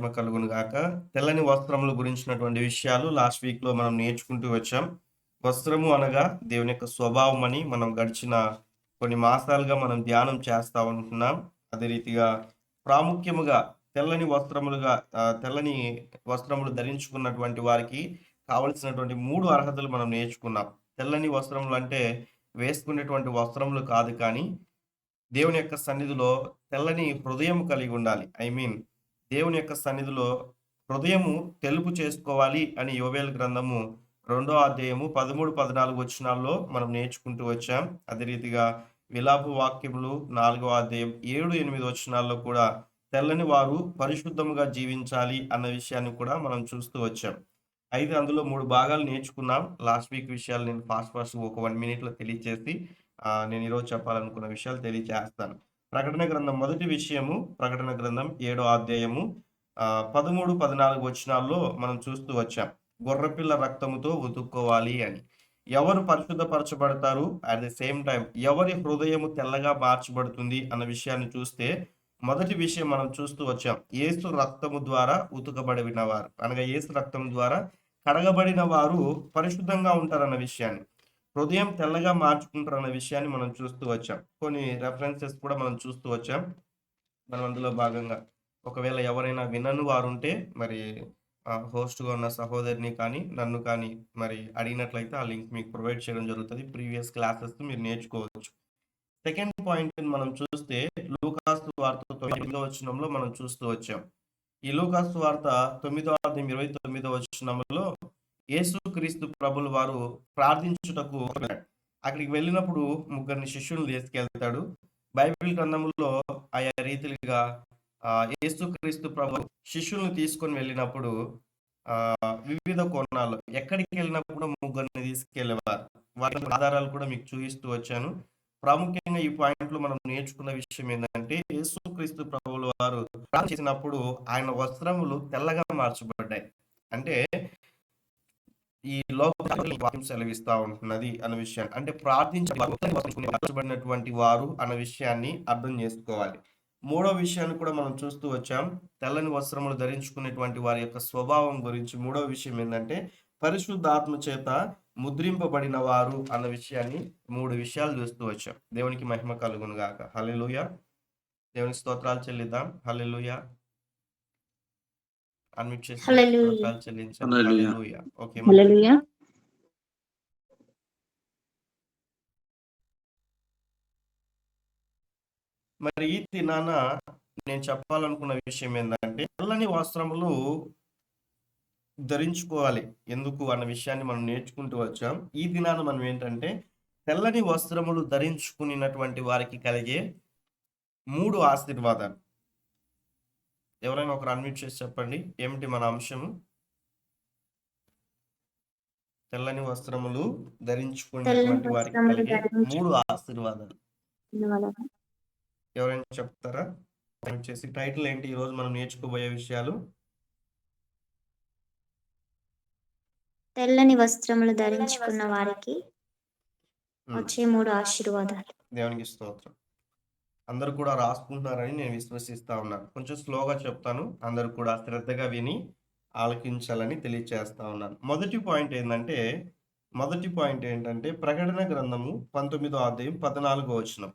మహిమ కలుగును గాక. తెల్లని వస్త్రముల గురించినటువంటి విషయాలు లాస్ట్ వీక్‌లో మనం నేర్చుకుంటూ వచ్చాం. వస్త్రము అనగా దేవుని యొక్క స్వభావం అని మనం గడిచిన కొన్ని మాసాలుగా మనం ధ్యానం చేస్తా ఉంటున్నాం. అదే రీతిగా ప్రాముఖ్యముగా తెల్లని వస్త్రములు ధరించుకున్నటువంటి వారికి కావలసినటువంటి 3 అర్హతలు మనం నేర్చుకున్నాం. తెల్లని వస్త్రములు అంటే వేసుకునేటువంటి వస్త్రములు కాదు కానీ దేవుని యొక్క సన్నిధిలో తెల్లని హృదయం కలిగి ఉండాలి. దేవుని యొక్క సన్నిధిలో హృదయము తెలుపు చేసుకోవాలి అని యోవేలు గ్రంథము 2వ అధ్యాయము 13, 14 వచనాల్లో మనం నేర్చుకుంటూ వచ్చాం. అదే రీతిగా విలాప వాక్యములు 4వ అధ్యాయం 7, 8 వచనాల్లో కూడా తెల్లని వారు పరిశుద్ధముగా జీవించాలి అన్న విషయాన్ని కూడా మనం చూస్తూ వచ్చాం. అయితే అందులో 3 భాగాలు నేర్చుకున్నాం. లాస్ట్ వీక్ విషయాలు నేను ఫాస్ట్ ఒక 1 మినిట్‌లో తెలియచేసి నేను ఈరోజు చెప్పాలనుకున్న విషయాలు తెలియచేస్తాను. ప్రకటన గ్రంథం మొదటి విషయము, ప్రకటన గ్రంథం 7వ అధ్యాయము 13, 14 వచనాల్లో మనం చూస్తూ వచ్చాం. గొర్రెపిల్ల రక్తముతో ఉతుక్కోవాలి అని. ఎవరు పరిశుద్ధపరచబడతారు? అట్ ది సేమ్ టైం ఎవరి హృదయము తెల్లగా మార్చబడుతుంది అన్న విషయాన్ని చూస్తే మొదటి విషయం మనం చూస్తూ వచ్చాం. యేసు రక్తము ద్వారా ఉతుకబడిన వారు అనగా యేసు రక్తం ద్వారా కడగబడిన వారు పరిశుద్ధంగా ఉంటారన్న విషయాన్ని, హృదయం తెల్లగా మార్చుకుంటారన్న విషయాన్ని మనం చూస్తూ వచ్చాం. కొన్ని రెఫరెన్సెస్ కూడా మనం చూస్తూ వచ్చాం. మనం అందులో భాగంగా ఒకవేళ ఎవరైనా వినని వారుంటే మరి హోస్ట్‌గా ఉన్న సహోదరిని కానీ, నన్ను కానీ మరి అడిగినట్లయితే ఆ లింక్ మీకు ప్రొవైడ్ చేయడం జరుగుతది. ప్రీవియస్ క్లాసెస్ మీరు నేర్చుకోవచ్చు. సెకండ్ పాయింట్ మనం చూస్తే లూకాసు వార్త 9వ వచనంలో మనం చూస్తూ వచ్చాం. ఈ లూకాసు వార్త 9వ అధ్యాయం 29వ వచనంలో యేసుక్రీస్తు ప్రభుల వారు ప్రార్థించుటకు అక్కడికి వెళ్ళినప్పుడు ముగ్గురిని శిష్యులను తీసుకెళ్తాడు. బైబిల్ గ్రంథంలో ఆయా రీతిగా యేసుక్రీస్తు ప్రభు శిష్యులను తీసుకొని వెళ్ళినప్పుడు వివిధ కోణాల్లో ఎక్కడికి వెళ్ళినప్పుడు ముగ్గురిని తీసుకెళ్లేవారు. వాటి ఆధారాలు కూడా మీకు చూపిస్తూ వచ్చాను. ప్రాముఖ్యంగా ఈ పాయింట్ లో మనం నేర్చుకున్న విషయం ఏంటంటే యేసుక్రీస్తు ప్రభువుల వారు ప్రార్థన చేసినప్పుడు ఆయన వస్త్రములు తెల్లగా మార్చబడ్డాయి. అంటే ఈ వాక్యం సెలవిస్తా ఉంటున్నది అన్న విషయాన్ని, అంటే ప్రార్థించబడినటువంటి వారు అన్న విషయాన్ని అర్థం చేసుకోవాలి. మూడో విషయాన్ని కూడా మనం చూస్తూ వచ్చాం. తెల్లని వస్త్రములు ధరించుకునేటువంటి వారి యొక్క స్వభావం గురించి మూడో విషయం ఏంటంటే పరిశుద్ధాత్మ చేత ముద్రింపబడిన వారు అన్న విషయాన్ని 3 విషయాలు చూస్తూ వచ్చాం. దేవునికి మహిమ కలుగును గాక. హల్లెలూయా. దేవునికి స్తోత్రాలు చెల్లిద్దాం. హల్లెలూయా. అన్మ్యూట్ చేసి స్తోత్రాలు చెల్లించాలి. హల్లెలూయా. ఓకే. మరి ఈ దినాన నేను చెప్పాలనుకున్న విషయం ఏంటంటే తెల్లని వస్త్రములు ధరించుకోవాలి ఎందుకు అన్న విషయాన్ని మనం నేర్చుకుంటూ వచ్చాం. ఈ దినాన మనం ఏంటంటే తెల్లని వస్త్రములు ధరించుకున్నటువంటి వారికి కలిగే 3 ఆశీర్వాదాలు. ఎవరైనా ఒకరు అన్మ్యూట్ చేసి చెప్పండి, ఏమిటి మన అంశము? తెల్లని వస్త్రములు ధరించుకున్నటువంటి వారికి కలిగే 3 ఆశీర్వాదాలు. ఎవరైనా చెప్తారా? చేసి టైటిల్ ఏంటి ఈరోజు మనం నేర్చుకోబోయే విషయాలు? తెల్లని వస్త్రములు ధరించుకున్న వారికి వచ్చే 3 ఆశీర్వాదాలు. దేవునికి స్తోత్రం. అందరూ కూడా రాసుకుంటున్నారని నేను విశ్వసిస్తా ఉన్నాను. కొంచెం స్లోగా చెప్తాను, అందరూ కూడా శ్రద్ధగా విని ఆలకించాలని తెలియచేస్తా ఉన్నాను. మొదటి పాయింట్ ఏంటంటే ప్రకటన గ్రంథము 19వ అధ్యాయం 14వ వచనం.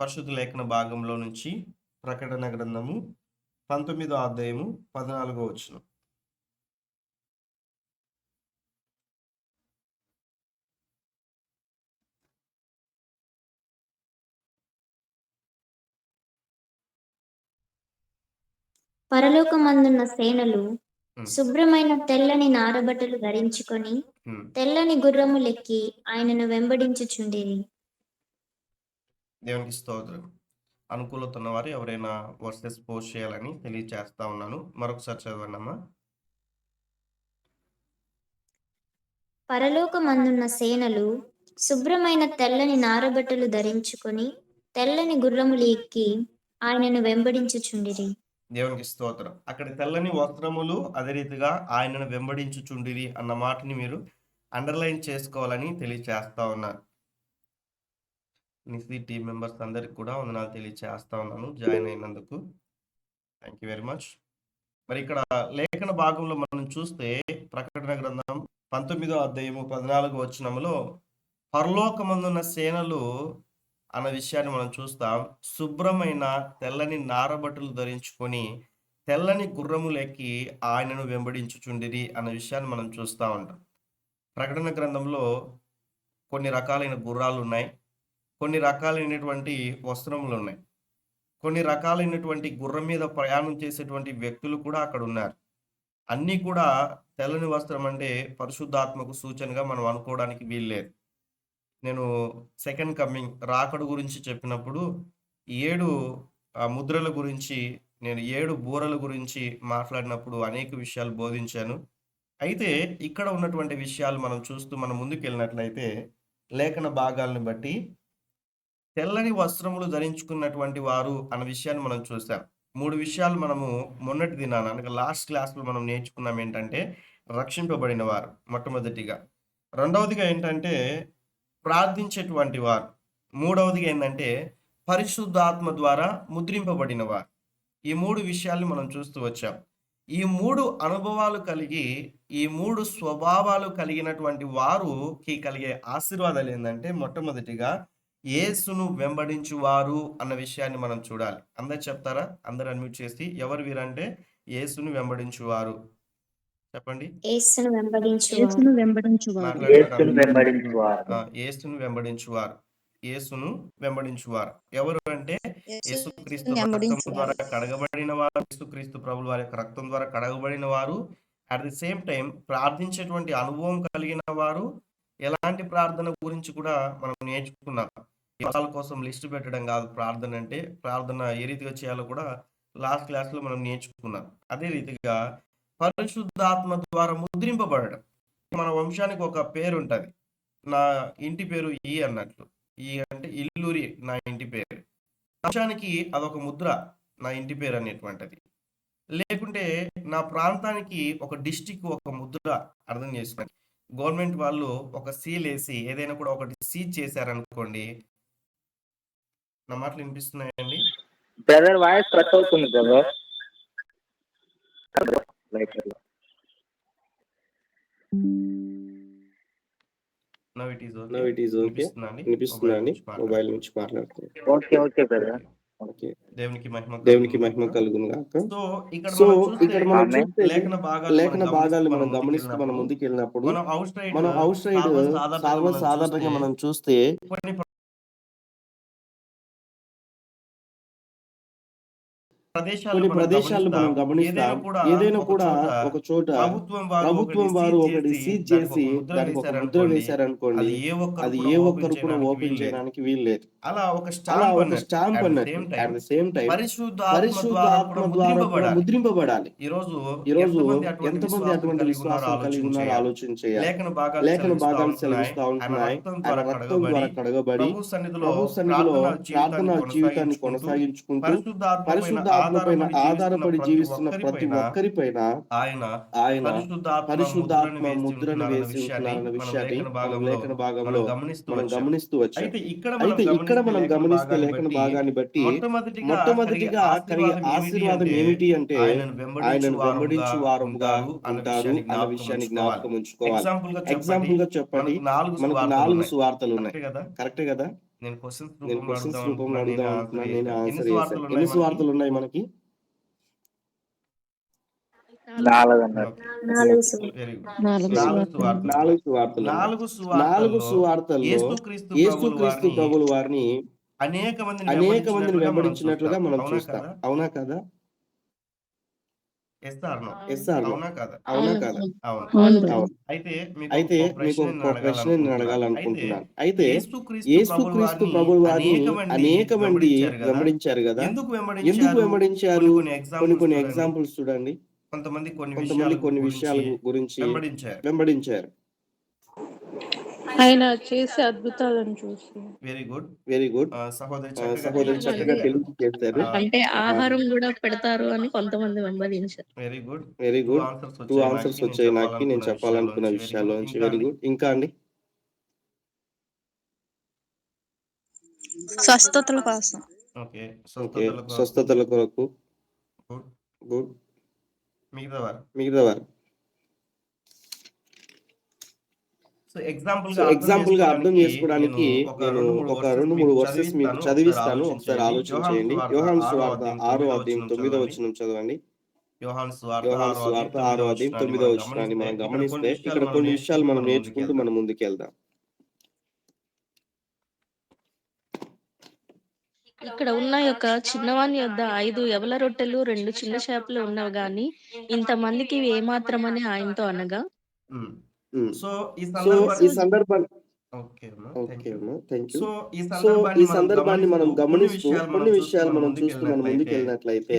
పరిశుద్ధ లేఖన భాగంలో నుంచి ప్రకటన గ్రంథము 19వ అధ్యాయము 14వ వచనం. పరలోకమందున్న సేనలు శుభ్రమైన తెల్లని నారబట్టలు ధరించుకొని తెల్లని గుర్రములెక్కి ఆయనను వెంబడించుచుండిరి. దేవునికి స్తోత్రం. అనుకూలత ఉన్నవారు ఎవరైనా వర్సెస్ పోస్ట్ చేయాలని తెలియచేస్తా ఉన్నాను. మరొకసారి చదవండి అమ్మా. పరలోకమందున్న సేనలు శుభ్రమైన తెల్లని నారబట్టలు ధరించుకొని తెల్లని గుర్రములు ఎక్కి ఆయనను వెంబడించుచుండిరి. దేవునికి స్తోత్రం. అక్కడ తెల్లని వస్త్రములు అదే రీతిగా ఆయనను వెంబడించుచుండిరి అన్న మాటని మీరు అండర్లైన్ చేసుకోవాలని తెలియచేస్తా ఉన్నాను. నిసి టీమ్ మెంబర్స్ అందరికి కూడా వందనాలు తెలియచేస్తా ఉన్నాను జాయిన్ అయినందుకు. Thank you very much. మరి ఇక్కడ లేఖన భాగంలో మనం చూస్తే ప్రకటన గ్రంథం 19వ అధ్యాయము 14వ వచనములో పరలోకమందున్న సేనలు అన్న విషయాన్ని మనం చూస్తాం. శుభ్రమైన తెల్లని నారబట్టలు ధరించుకొని తెల్లని గుర్రములెక్కి ఆయనను వెంబడించుచుండిరి అన్న విషయాన్ని మనం చూస్తా ఉంటాం. ప్రకటన గ్రంథంలో కొన్ని రకాలైన గుర్రాలు ఉన్నాయి, కొన్ని రకాలైనటువంటి వస్త్రములు ఉన్నాయి, కొన్ని రకాలైనటువంటి గుర్రం మీద ప్రయాణం చేసేటువంటి వ్యక్తులు కూడా అక్కడ ఉన్నారు. అన్నీ కూడా తెల్లని వస్త్రం అంటే పరిశుద్ధాత్మకు సూచనగా మనం అనుకోవడానికి వీల్లేదు. నేను సెకండ్ కమింగ్ రాకడ గురించి చెప్పినప్పుడు 7 ముద్రల గురించి, నేను 7 బూరల గురించి మాట్లాడినప్పుడు అనేక విషయాలు బోధించాను. అయితే ఇక్కడ ఉన్నటువంటి విషయాలు మనం చూస్తూ మనం ముందుకెళ్ళినట్లయితే లేఖన భాగాలను బట్టి తెల్లని వస్త్రములు ధరించుకున్నటువంటి వారు అన్న విషయాన్ని మనం చూసాం. 3 విషయాలు మనము మొన్నటి దినాన అనగా లాస్ట్ క్లాస్‌లో మనం నేర్చుకున్నాం. ఏంటంటే రక్షింపబడిన వారు మొట్టమొదటిగా. రెండవదిగా ఏంటంటే ప్రార్థించేటువంటి వారు. మూడవదిగా ఏందంటే పరిశుద్ధాత్మ ద్వారా ముద్రింపబడిన వారు. ఈ 3 విషయాల్ని మనం చూస్తూ వచ్చాం. ఈ 3 అనుభవాలు కలిగి, ఈ 3 స్వభావాలు కలిగినటువంటి వారుకి కలిగే ఆశీర్వాదాలు ఏందంటే మొట్టమొదటిగా యేసును వెంబడించువారు అన్న విషయాన్ని మనం చూడాలి. అందరూ చెప్తారా? అందరూ అన్మ్యూట్ చేసి ఎవరు వీరంటే యేసును వెంబడించువారు చెప్పండి. యేసును వెంబడించువారు. యేసును వెంబడించువారు. మాట్లాడతారా? యేసును వెంబడించువారు. యేసును వెంబడించువారు ఎవరు అంటే యేసుక్రీస్తు రక్తం ద్వారా కడగబడిన వారు, యేసుక్రీస్తు ప్రభుల వారి యొక్క రక్తం ద్వారా కడగబడిన వారు, అట్ ది సేమ్ టైం ప్రార్థించేటువంటి అనుభవం కలిగిన వారు. ఎలాంటి ప్రార్థన గురించి కూడా మనం నేర్చుకున్నాం. వాళ్ళ కోసం లిస్ట్ పెట్టడం కాదు ప్రార్థన అంటే, ప్రార్థన ఏ రీతిగా చేయాలో కూడా లాస్ట్ క్లాస్లో మనం నేర్చుకున్నాం. అదే రీతిగా పరిశుద్ధాత్మ ద్వారా ముద్రింపబడడం. మన వంశానికి ఒక పేరు ఉంటుంది. నా ఇంటి పేరు ఈ అన్నట్లు. ఈ అంటే ఇల్లూరి నా ఇంటి పేరు. వంశానికి అదొక ముద్ర, నా ఇంటి పేరు అనేటువంటిది. లేకుంటే నా ప్రాంతానికి ఒక డిస్టిక్ ఒక ముద్ర. అర్థం చేసుకోండి. గవర్నమెంట్ వాళ్ళు ఒక సీల్ వేసి ఏదైనా కూడా ఒకటి సీజ్ చేశారనుకోండి. నా మాటలు వినిపిస్తున్నాయండి? బ్రదర్ వాయిస్ కట్ అవుతుంది brother. Now it is okay. వినిపిస్తుందండి. మొబైల్ నుంచి మాట్లాడుతున్నాను. Okay brother. ఓకే. దేవునికి మహిమ కలుగును గాక. సో ఇక్కడ సో మనం ఇక్కడ మనం ఆమేన్. చూస్తే లేఖన లేఖన భాగాలు మనం గమనిస్తూ మనం ముందుకెళ్ళినప్పుడు మనం అవుట్ సైడ్ సాధారణంగా మనం చూస్తే కొన్ని ప్రదేశాలు మనం గమనిస్తాం. ఏదైనా కూడా ఒక చోట ప్రభుత్వం వారు ఒకటి సీజ్ చేసి దానికి ఒక ముద్ర వేశారనుకోండి, అది ఏ ఒక్కరు కూడా ఓపెన్ చేయడానికి వీలు లేదు. అలా ఒక స్టాంప్ అన్నట్టు. అట్ ద సేమ్ టైం పరిశుద్ధాత్మ ద్వారా కూడా ముద్రింపబడాలి. ఈ రోజు ఎంతమంది అటువంటి విశ్వాసం కలిగి ఉన్నారో ఆలోచన చేయాలి. లేఖన భాగాలు సెలవిస్తా ఉంటున్నాయి. ఆయన రక్తం ద్వారా కడగబడి ప్రభు సన్నిధిలో ప్రార్థనా జీవితాన్ని కొనసాగించుకుంటూ పరిశుద్ధాత్మ పైన ఆధారపడి జీవిస్తున్న ప్రతి ఒక్కరిపైన ఆయన పరిశుద్ధాత్మ ముద్రను వేసి ఉంటున్నారన్న విషయాన్ని లేఖన భాగంలో మనం గమనిస్తూ వచ్చాం. అయితే ఇక్కడ మనం గమనిస్తే లేఖన భాగాన్ని బట్టి మొట్టమొదటిగా కలిగే ఆశీర్వాదం ఏమిటి అంటే ఆయనను వెంబడించు వారుగా ఉంటారు అన్న విషయాన్ని జ్ఞాపకం ఉంచుకోవాలి. ఎగ్జాంపుల్ గా చెప్పండి, మనకు 4 సువార్తలు ఉన్నాయి. కరెక్టే కదా? నేను క్వశ్చన్స్ రూపంలో అడుగుదాం అనుకున్నాను. నేను ఆన్సర్ చేశాను. ఎన్ని సువార్తలు ఉన్నాయి మనకి? 4 సువార్తల్లో యేసుక్రీస్తు ప్రభుల వారిని అనేక మందిని వెంబడించినట్లుగా మనం చూస్తాం. అవునా కదా? అవునా కాదా? అవును. అయితే మీకు ఒక ప్రశ్న నేను అడగాలనుకుంటున్నాను. అయితే యేసుక్రీస్తు ప్రభుల వారిని అనేక మంది వెంబడించారు కదా? ఎందుకు వెంబడించారు? కొన్ని ఎగ్జాంపుల్స్ చూడండి. కొంతమంది కొన్ని విషయాల గురించి వెంబడించారు. ఆయన చేసే అద్భుతాలను చూసి. Very good. సహోదరి చక్కగా తెలుగు చేశారు. అంటే ఆహారం కూడా పెడతారు అని కొంతమంది వెంబడించారు. Very good. 2 ఆన్సర్స్ వచ్చాయి నాకు, నేను చెప్పాలనుకున్న విషయాల్లోంచి. Very good. ఇంకా అండి? స్వస్థతల కోసం. ఓకే. స్వస్థతల కొరకు. గుడ్. మిగతా వారు. సో ఎగ్జాంపుల్ గా అర్థం చేసుకోవడానికి నేను ఒక 2-3 వర్సెస్ మీకు చదివిస్తాను. ఒకసారి ఆలోచన చేయండి. యోహాను సువార్త 6వ అధ్యాయం 9వ వచనం చదవండి. యోహాను యోహాను సువార్త 6వ అధ్యాయం 9వ వచనాన్ని మనం గమనిస్తే ఇక్కడ కొన్ని విషయాలు మనం నేర్చుకుంటూ మనం ముందుకెళ్దాం. ఇక్కడ ఉన్న యొక్క చిన్నవాని యొద్ద 5 యవల రొట్టెలు 2 చిన్న చేపలు ఉన్నవి గాని ఇంతమందికి ఇవి ఏమాత్రమని ఆయనతో అనగా, సో ఈ సందర్భాన్ని ఓకే అమ్మా, ఓకే అమ్మా, థ్యాంక్ యూ. సో ఈ సందర్భాన్ని మనం గమనిస్తూ కొన్ని విషయాలు మనం చూస్తూ మనం ముందుకెళ్ళినట్లయితే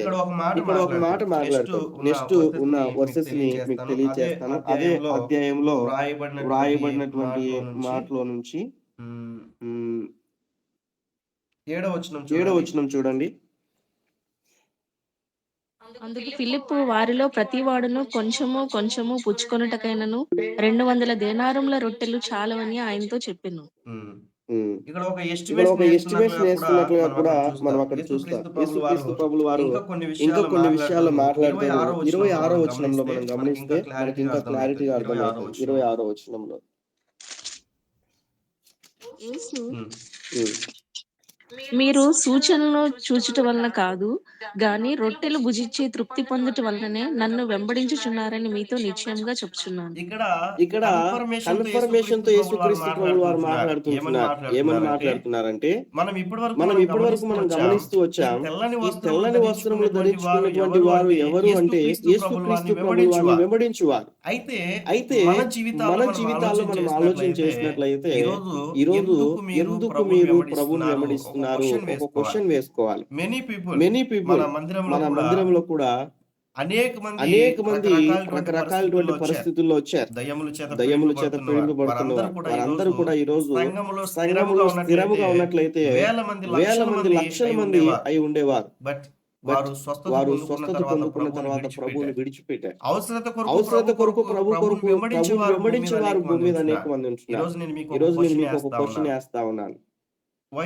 ఇక్కడ ఒక మాట మాట్లాడుతూ నెక్స్ట్ ఉన్న వర్సెస్ ని మీకు తెలియజేస్తాను. అదే అధ్యాయంలో వ్రాయబడినటువంటి మాటలో నుంచి 7వ వచనం చూడండి. అందుకు ఫిలిప్పు వారిలో ప్రతి వాడును కొంచెము పుచ్చుకొనుటకైనను 200 దేనారముల రొట్టెలు చాలవని ఆయనతో చెప్పెను. ఇక్కడ ఒక ఎస్టిమేషన్ వేస్తున్నట్లుగా కూడా మనం అక్కడ చూస్తాం. యేసుక్రీస్తు ప్రభులు వారు ఇంకా కొన్ని విషయాలు మాట్లాడతారు. 26వ వచనంలో మనం గమనిస్తే మనకి ఇంకా క్లారిటీగా అర్థమవుతుంది. 26వ వచనంలో మీరు సూచనలు చూచుట వలన కాదు గాని రొట్టెలు భుజించి తృప్తి పొందుట వలననే నన్ను వెంబడించుచున్నారని మీతో నిశ్చయంగా చెప్తున్నాను. ఇక్కడ కన్ఫర్మేషన్ తో యేసుక్రీస్తు ప్రభువు వారు మాట్లాడుతున్నారు. ఏమని మాట్లాడుతున్నారంటే మనం ఇప్పటివరకు మనం గమనిస్తూ వచ్చాం. ఈ తెల్లని వస్త్రములు ధరించుకున్నటువంటి వారు ఎవరు అంటే యేసుక్రీస్తు ప్రభువు వారిని వెంబడించువారు. అయితే మన జీవితాల్లో మనం ఆలోచన చేసినట్లయితే ఈరోజు ఎందుకు మీరు ప్రభువుని వెంబడిస్తున్నారు? ఒక క్వశ్చన్ వేసుకోవాలి. మెనీ పీపుల్ మన మందిరంలో కూడా అనేక మంది రకరకాలటువంటి పరిస్థితుల్లో వచ్చారు. దయ్యముల చేత పీడింపబడుతున్నారు. వారందరూ కూడా ఈ రోజు సంఘములో స్థిరముగా ఉన్నట్లయితే వేల మంది లక్షల మంది అయి ఉండేవారు. వారు స్వస్థత పొందుకున్న తర్వాత ప్రభువుని విడిచిపెట్టారు. అవసరత కొరకు ప్రభు కొరకు వెంబడించే వారు భూమి మీద అనేక మంది ఉంటున్నారు. ఈ రోజు నేను మీకు ఒక క్వశ్చన్ వేస్తా ఉన్నాను. Why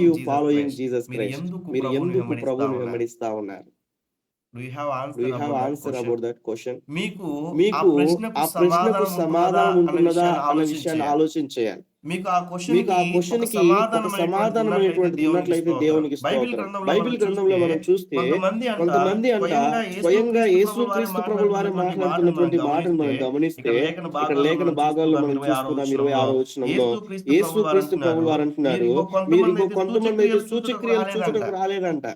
you following Jesus Christ? మీరు ఎందుకు ప్రభువుని వెంబడిస్తా ఉన్నారు? Do you have answer about that question? మీకు ఆ ప్రశ్నకు సమాధానం ఉంటున్నదా అన్న విషయాన్ని ఆలోచించేయాలి. మీకు ఆ క్వశ్చన్ కి ఒక సమాధానం అనేటువంటిది ఉన్నట్లయితే దేవునికి స్తోత్రం. బైబిల్ గ్రంథంలో మనం చూస్తే కొంతమంది అంట స్వయంగా యేసుక్రీస్తు ప్రభువు వారు మాట్లాడుతున్నటువంటి మాటను మనం గమనిస్తే ఇక్కడ లేఖన భాగాల్లో మనం చూస్తున్నాం. 26వ వచనంలో యేసుక్రీస్తు ప్రభువు వారు అంటున్నారు, మీరు ఇంకో కొంతమంది అయితే సూచక్రియలు చూచుటకు రాలేదంట.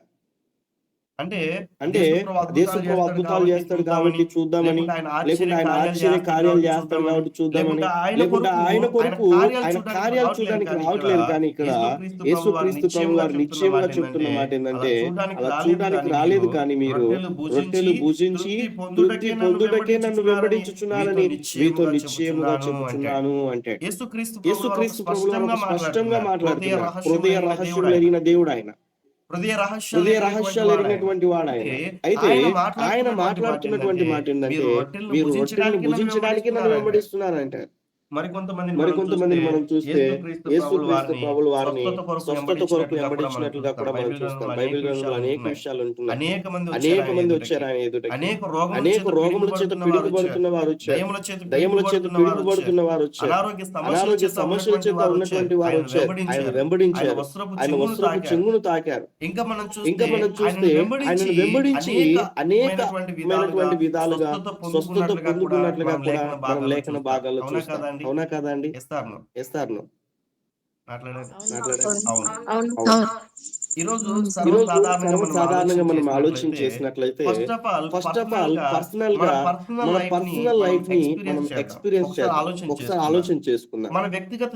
అంటే యేసుప్రభువు అద్భుతాలు చేస్తాడు కాబట్టి చూద్దామని, లేకుంటే ఆయన ఆశ్చర్య కార్యాలు చేస్తాడు కాబట్టి చూద్దామని, లేకుంటే ఆయన కొరకు ఆయన కార్యాలు చూడడానికి రావట్లేదు. కానీ ఇక్కడ యేసుక్రీస్తు ప్రభువు వారు నిశ్చయంగా చెప్తున్న మాట ఏంటంటే అలా చూడడానికి రాలేదు, కానీ మీరు రొట్టెలు భుజించి తృప్తి పొందుటకే నన్ను వెంబడించుచున్నారని మీతో నిశ్చయముగా చెబుతున్నాను అంటే యేసుక్రీస్తు ప్రభువు వారు స్పష్టంగా మాట్లాడుతున్నారు. హృదయ రహస్యం ఎరిగిన దేవుడు ఆయన. హృదయ రహస్యాలు ఎరిగినటువంటి వాడు ఆయన. అయితే ఆయన మాట్లాడుతున్నటువంటి మాట ఏంటంటే మీరు రొట్టెలను భుజించడానికి నన్ను వెంబడిస్తున్నారంటే మరికొంతమందిని మనం చూస్తే యేసుక్రీస్తు ప్రభువు వారిని స్వస్థత కొరకు వెంబడించినట్లుగా కూడా మనం చూస్తాం. బైబిల్ గ్రంథంలో అనేక విషయాలు ఉంటున్నాయి. అనేక మంది వచ్చారు ఆయన ఎదుట. అనేక రోగముల చేత పీడింపబడుతున్న వారు వచ్చారు. దయ్యముల చేత పీడింపబడుతున్న వారు వచ్చారు. అనారోగ్య సమస్యల చేత ఉన్నటువంటి వారు వచ్చారు. ఆయన వెంబడించారు. ఆయన వస్త్రపు చెంగును తాకారు. ఇంకా మనం చూస్తే ఆయనను వెంబడించి అనేకమైనటువంటి విధాలుగా స్వస్థత పొందుకున్నట్లుగా కూడా మనం లేఖన భాగాల్లో చూస్తాం. అవునా కాదండి? ఎస్తార్ను ఈరోజు సర్వసాధారణంగా మనం ఆలోచన చేసినట్లయితే ఫస్ట్ ఆఫ్ ఆల్ పర్సనల్ గా మన పర్సనల్ లైఫ్ ని మనం ఎక్స్పీరియన్స్ చేద్దాం. ఒకసారి ఆలోచన చేసుకుందాం. మన వ్యక్తిగత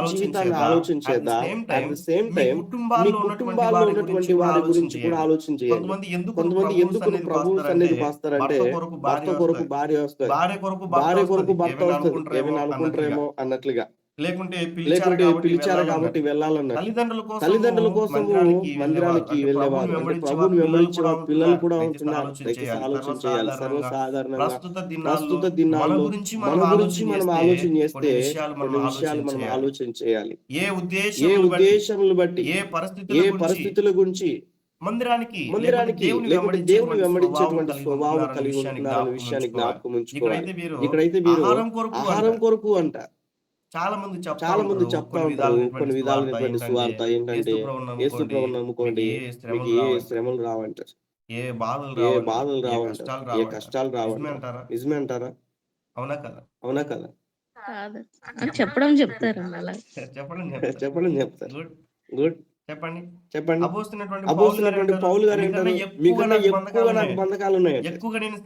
జీవితాన్ని ఆలోచన చేద్దాం. అట్ ద సేమ్ టైం మీ కుటుంబాల్లో ఉన్నటువంటి వారి గురించి కూడా ఆలోచన చేయాలి. కొంతమంది ఎందుకు ప్రభు సన్నిధికి వస్తారంటే భర్త కొరకు భార్య వస్తారు, భార్య కొరకు భర్త వస్తారు, ఏమైనా అనుకుంటారేమో అన్నట్లుగా, లేకుంటే పిలిచారు కాబట్టి వెళ్ళాలన్నారు. తల్లిదండ్రుల కోసం మందిరానికి వెళ్ళేవారు, అంటే ప్రభువుని వెంబడించే పిల్లలు కూడా ఉంటున్నారు. ఆలోచన చేయాలి. సర్వసాధారణంగా ప్రస్తుత దినాల్లో మన గురించి మనం ఆలోచన చేస్తే కొన్ని విషయాలు మనం ఆలోచన చేయాలి. ఏ ఉద్దేశములు బట్టి, ఏ పరిస్థితుల గురించి మందిరానికి లేకుంటే దేవుని వెంబడించేటువంటి స్వభావం కలిగి ఉంటున్నారనే విషయాన్ని జ్ఞాపకం ఉంచుకోవాలి. ఇక్కడైతే మీరు ఆహారం కొరకు అంట. చాలా మంది చెప్తా ఉంటారు కొన్ని విధాలైనటువంటి సువార్త ఏంటంటే యేసు ప్రభువుని నమ్ముకోండి మీకు ఏ శ్రమలు రావంటారు, ఏ బాధలు రావంటారు, ఏ కష్టాలు రావంటారు. నిజమే అంటారా? అవునా కదా? కాదు అని చెప్పడం చెప్తారు అలా. చెప్పడం చెప్తారు. గుడ్ చెప్పండి. అపోస్తులైనటువంటి పౌలు గారు అంటారు మీకన్నా ఎక్కువగా నాకు బంధకాలు ఉన్నాయంటే, ఎక్కువగా నేను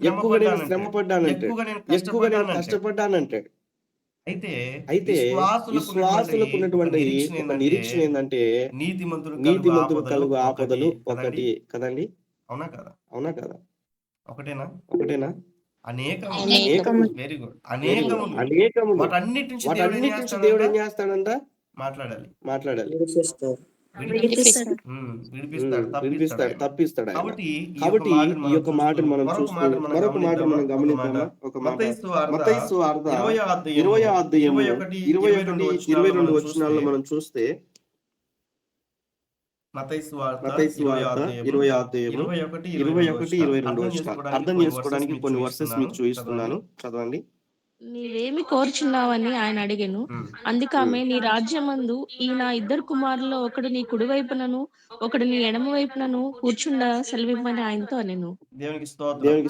శ్రమ పడ్డానంటే, ఎక్కువగా నేను కష్టపడ్డానంటాడు. అయితే విశ్వాసులకు ఉన్నటువంటి ఒక నిరీక్షణ ఏంటంటే నీతిమంతులు కలుగు ఆపదలు ఒకటి కదండి. అవునా కదా? ఒకటేనా? అనేకములు. Very good. అనేకములు. వాటన్నిటి నుంచి దేవుడు ఏం చేస్తాడంట? మాట్లాడాలి. విడిపిస్తాడు, తప్పిస్తాడు. కాబట్టి ఈ యొక్క మాటను మనం చూస్తూ మరొక మాట మనం గమనిద్దామా? ఒక మాట మత్తయి సువార్త 20వ అధ్యాయం 21, 22 వచనాల్లో మనం చూస్తే మత్తయి సువార్త 20వ అధ్యాయం 21, 22 వచనాలు అర్థం చేసుకోవడానికి కొన్ని వర్సెస్ మీకు చూపిస్తున్నాను, చదవండి. నీవేమి కోరుచున్నావని ఆయన అడిగెను. అందుకామె నీ రాజ్యమందు ఈ నా 2 కుమారుల్లో ఒకడు నీ కుడి వైపునను ఒకడు నీ ఎడమ వైపునను కూర్చుండ సెలవిమ్మని ఆయనతో అనెను. దేవునికి స్తోత్రం.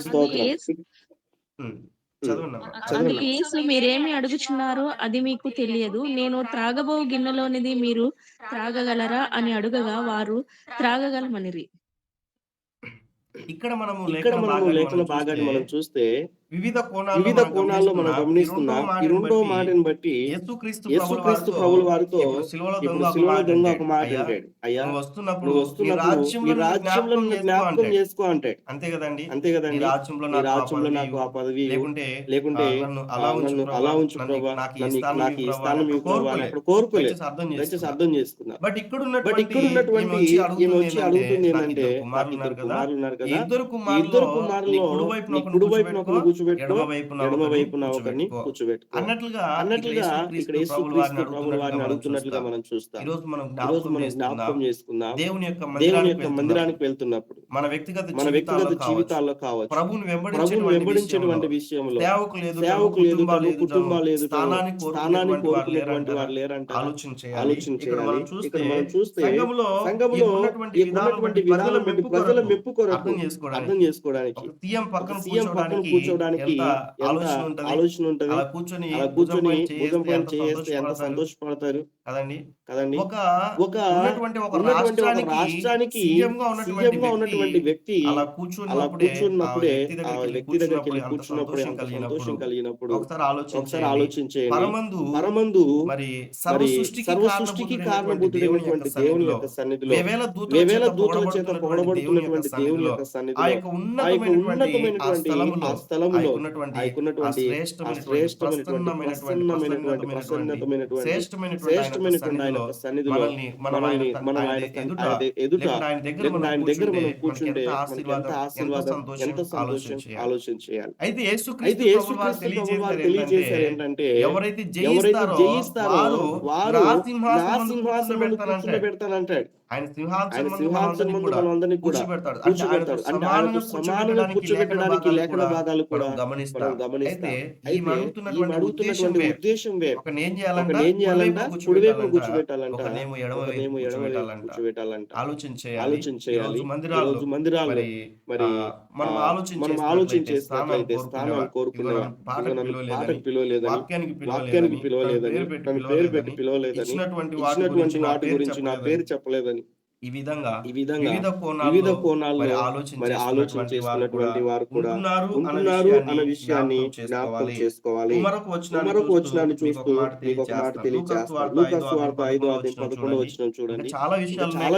అందుకు యేసు మీరేమి అడుగుచున్నారో అది మీకు తెలియదు. నేను త్రాగబో గిన్నెలోనిది మీరు త్రాగగలరా అని అడుగగా వారు త్రాగగలమనిరి. ఇక్కడ మనము లేఖన భాగాన్ని మనం చూస్తే వివిధ కోణాల్లో మనం గమనిస్తున్నాం. ఈ రెండో మాటని బట్టి యేసుక్రీస్తు ప్రభుల వారితో సిలువలో దొంగ ఒక మాట అంటాడు, అయ్యా నువ్వు వస్తున్నప్పుడు ఈ రాజ్యంలో జ్ఞాపకం చేసుకో అంటాడు. అంతే కదండి. ఈ రాజ్యంలో నాకు ఆ పదవి లేకుంటే నన్ను అలా ఉంచు ప్రభా, నాకు ఈ స్థానం అప్పుడు కోరుకోలేదు. దయచేసి అర్థం చేసుకున్నా. బట్ ఇక్కడ ఉన్నటువంటి ఈమె వచ్చి అడుగుతుంది ఏంటంటే నాకు 2 కుమారులు ఉన్నారు కదా, 2 కుమారుల్లో నీ కుడి వైపున ఒకరు కూర్చోబెట్టుకో, ఎడమ వైపున ఒకరిని కూర్చోబెట్టుకో అన్నట్లుగా ఇక్కడ యేసుక్రీస్తు ప్రభువు వారిని అడుగుతున్నట్లుగా మనం చూస్తాం. ఈ రోజు మనం జ్ఞాపకం చేసుకుందాం. దేవుని యొక్క మందిరానికి వెళ్తున్నప్పుడు మన వ్యక్తిగత జీవితాల్లో కావచ్చు, ప్రభువుని వెంబడించేటువంటి విషయంలో సేవకులు ఎదుటను, కుటుంబాలు ఎదుటను స్థానాన్ని కోరుకునేటువంటి వారు లేరంట. ఆలోచన చేయాలి. ఇక్కడ మనం చూస్తే సంఘములో ఉన్నటువంటి విధానం ప్రజల మెప్పు కొరకు అర్థం చేసుకోవడానికి సీఎం పక్కన కూర్చోవడానికి ఆలోచన ఉంటది. అలా కూర్చొని భుజం పైన చేస్తే ఎంత సంతోషపడతారు కదండి. ఒక రాష్ట్రానికి సీఎంగా ఉన్నటువంటి వ్యక్తి అలా కూర్చున్నప్పుడే ఆ వ్యక్తి దగ్గరికి వెళ్ళి కూర్చున్నప్పుడు ఎంత సంతోషం కలిగినప్పుడు ఒకసారి ఆలోచించేయండి. పరమందు మరి సర్వ సృష్టికి కారణభూతుడైనటువంటి దేవుని యొక్క సన్నిధిలో వేవేల దూతల చేత పొగడబడుతున్నటువంటి దేవుని యొక్క సన్నిధిలో ఆ యొక్క ఉన్నతమైనటువంటి ఆ స్థలములో శ్రేష్టమైనటువంటి ఆయన సన్నిధిలో మనం ఆయన ఎదుట ఆయన దగ్గర మనం కూర్చుంటే ఎంత ఆశీర్వాదం, ఎంత సంతోషం ఆలోచన చేయాలి. అయితే యేసుక్రీస్తు వారు తెలియజేశారు ఏంటంటే ఎవరైతే జయిస్తారో వారు నా సింహాసనం ముందు కూర్చోబెడతానంటాడు. ఆయన సింహాసనం ముందు మనందరినీ కూడా కూర్చోబెడతాడు. అంటే ఆయనతో సమానంగా కూర్చోబెట్టడానికి లేఖన భాగాలు కూడా గమనిస్తే ఈ అడుగుతున్నటువంటి ఉద్దేశం వేరు. ఒకనేం చేయాలంట? కుడివైపు కూర్చోబెట్టాలంట, ఒకనేమో ఎడమవైపు కూర్చోబెట్టాలంట. ఆలోచన చేయాలి. రోజు మందిరాలు మరి మనం ఆలోచన చేసినట్లయితే స్థానాలు కోరుకునేవారు పాటకు పిలవలేదని, వాక్యానికి పిలవలేదని, నన్ను పేరు పెట్టి పిలవలేదని, ఇచ్చినటువంటి వాటి గురించి నా పేరు చెప్పలేదని, ఈ విధంగా వివిధ కోణాల్లో మరి ఆలోచన చేసుకున్నటువంటి వారు కూడా ఉంటున్నారు అన్న విషయాన్ని జ్ఞాపకం చేసుకోవాలి. మరొక వచనాన్ని చూస్తూ మీకు ఒక మాట తెలియజేస్తాను. లూకా సువార్త 5వ అధ్యాయం 11వ వచనం చూడండి. చాలా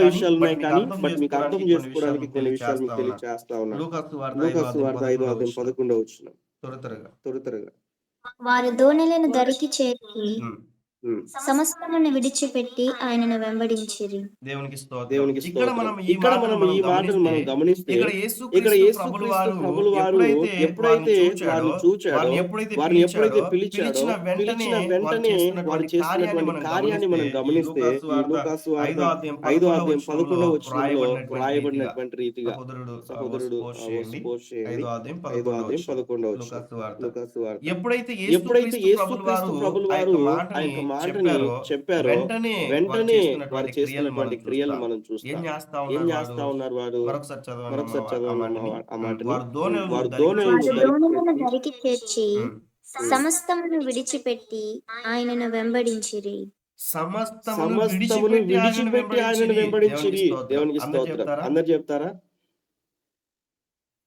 విషయాలు ఉన్నాయి కానీ బట్ మీకు అర్థం చేసుకోవడానికి కొన్ని విషయాలు మీకు తెలియజేస్తా ఉన్నాను. లూకా సువార్త 5వ అధ్యాయం 11వ వచనం త్వరగా వారి దోణెలను దరికి చేర్చి సమస్తమును విడిచిపెట్టి ఆయనను వెంబడించిరి. దేవునికి స్తోత్రం. దేవునికి ఇక్కడ మనం స్తోత్రం. ఈ ఇక్కడ మాటలు మనం మనం ఈ మాటలు మనం గమనిస్తే గమనిస్తే ఇక్కడ ఇక్కడ యేసుక్రీస్తు ప్రభుల వారు ఎప్పుడైతే వారిని చూచాడో, వారిని ఎప్పుడైతే పిలిచాడో, పిలిచిన వెంటనే వారు చేస్తున్నటువంటి కార్యాన్ని మనం గమనిస్తే ఈ లూకాసు వార్త 5వ అధ్యాయం 11వ వచనంలో రాయబడినటువంటి రీతిగా సహోదరుడు పోస్ట్ చేయండి. 5వ అధ్యాయం 11వ వచనం లూకాసు వార్త. ఎప్పుడైతే యేసుక్రీస్తు ప్రభుల వారు ఆ యొక్క మాటని చెప్పారో వెంటనే వారు చేస్తున్నటువంటి క్రియలు మనం చూస్తాం. ఏం చేస్తా ఉన్నారు వారు? మరొకసారి చదవండి ఆ మాటని. వారు వారు దోణెలను దోణులను దరికి చేర్చి సమస్తమును విడిచిపెట్టి ఆయనను వెంబడించిరి. సమస్తమును విడిచిపెట్టి ఆయనను వెంబడించిరి. దేవునికి స్తోత్రం. అందరు చెప్తారా?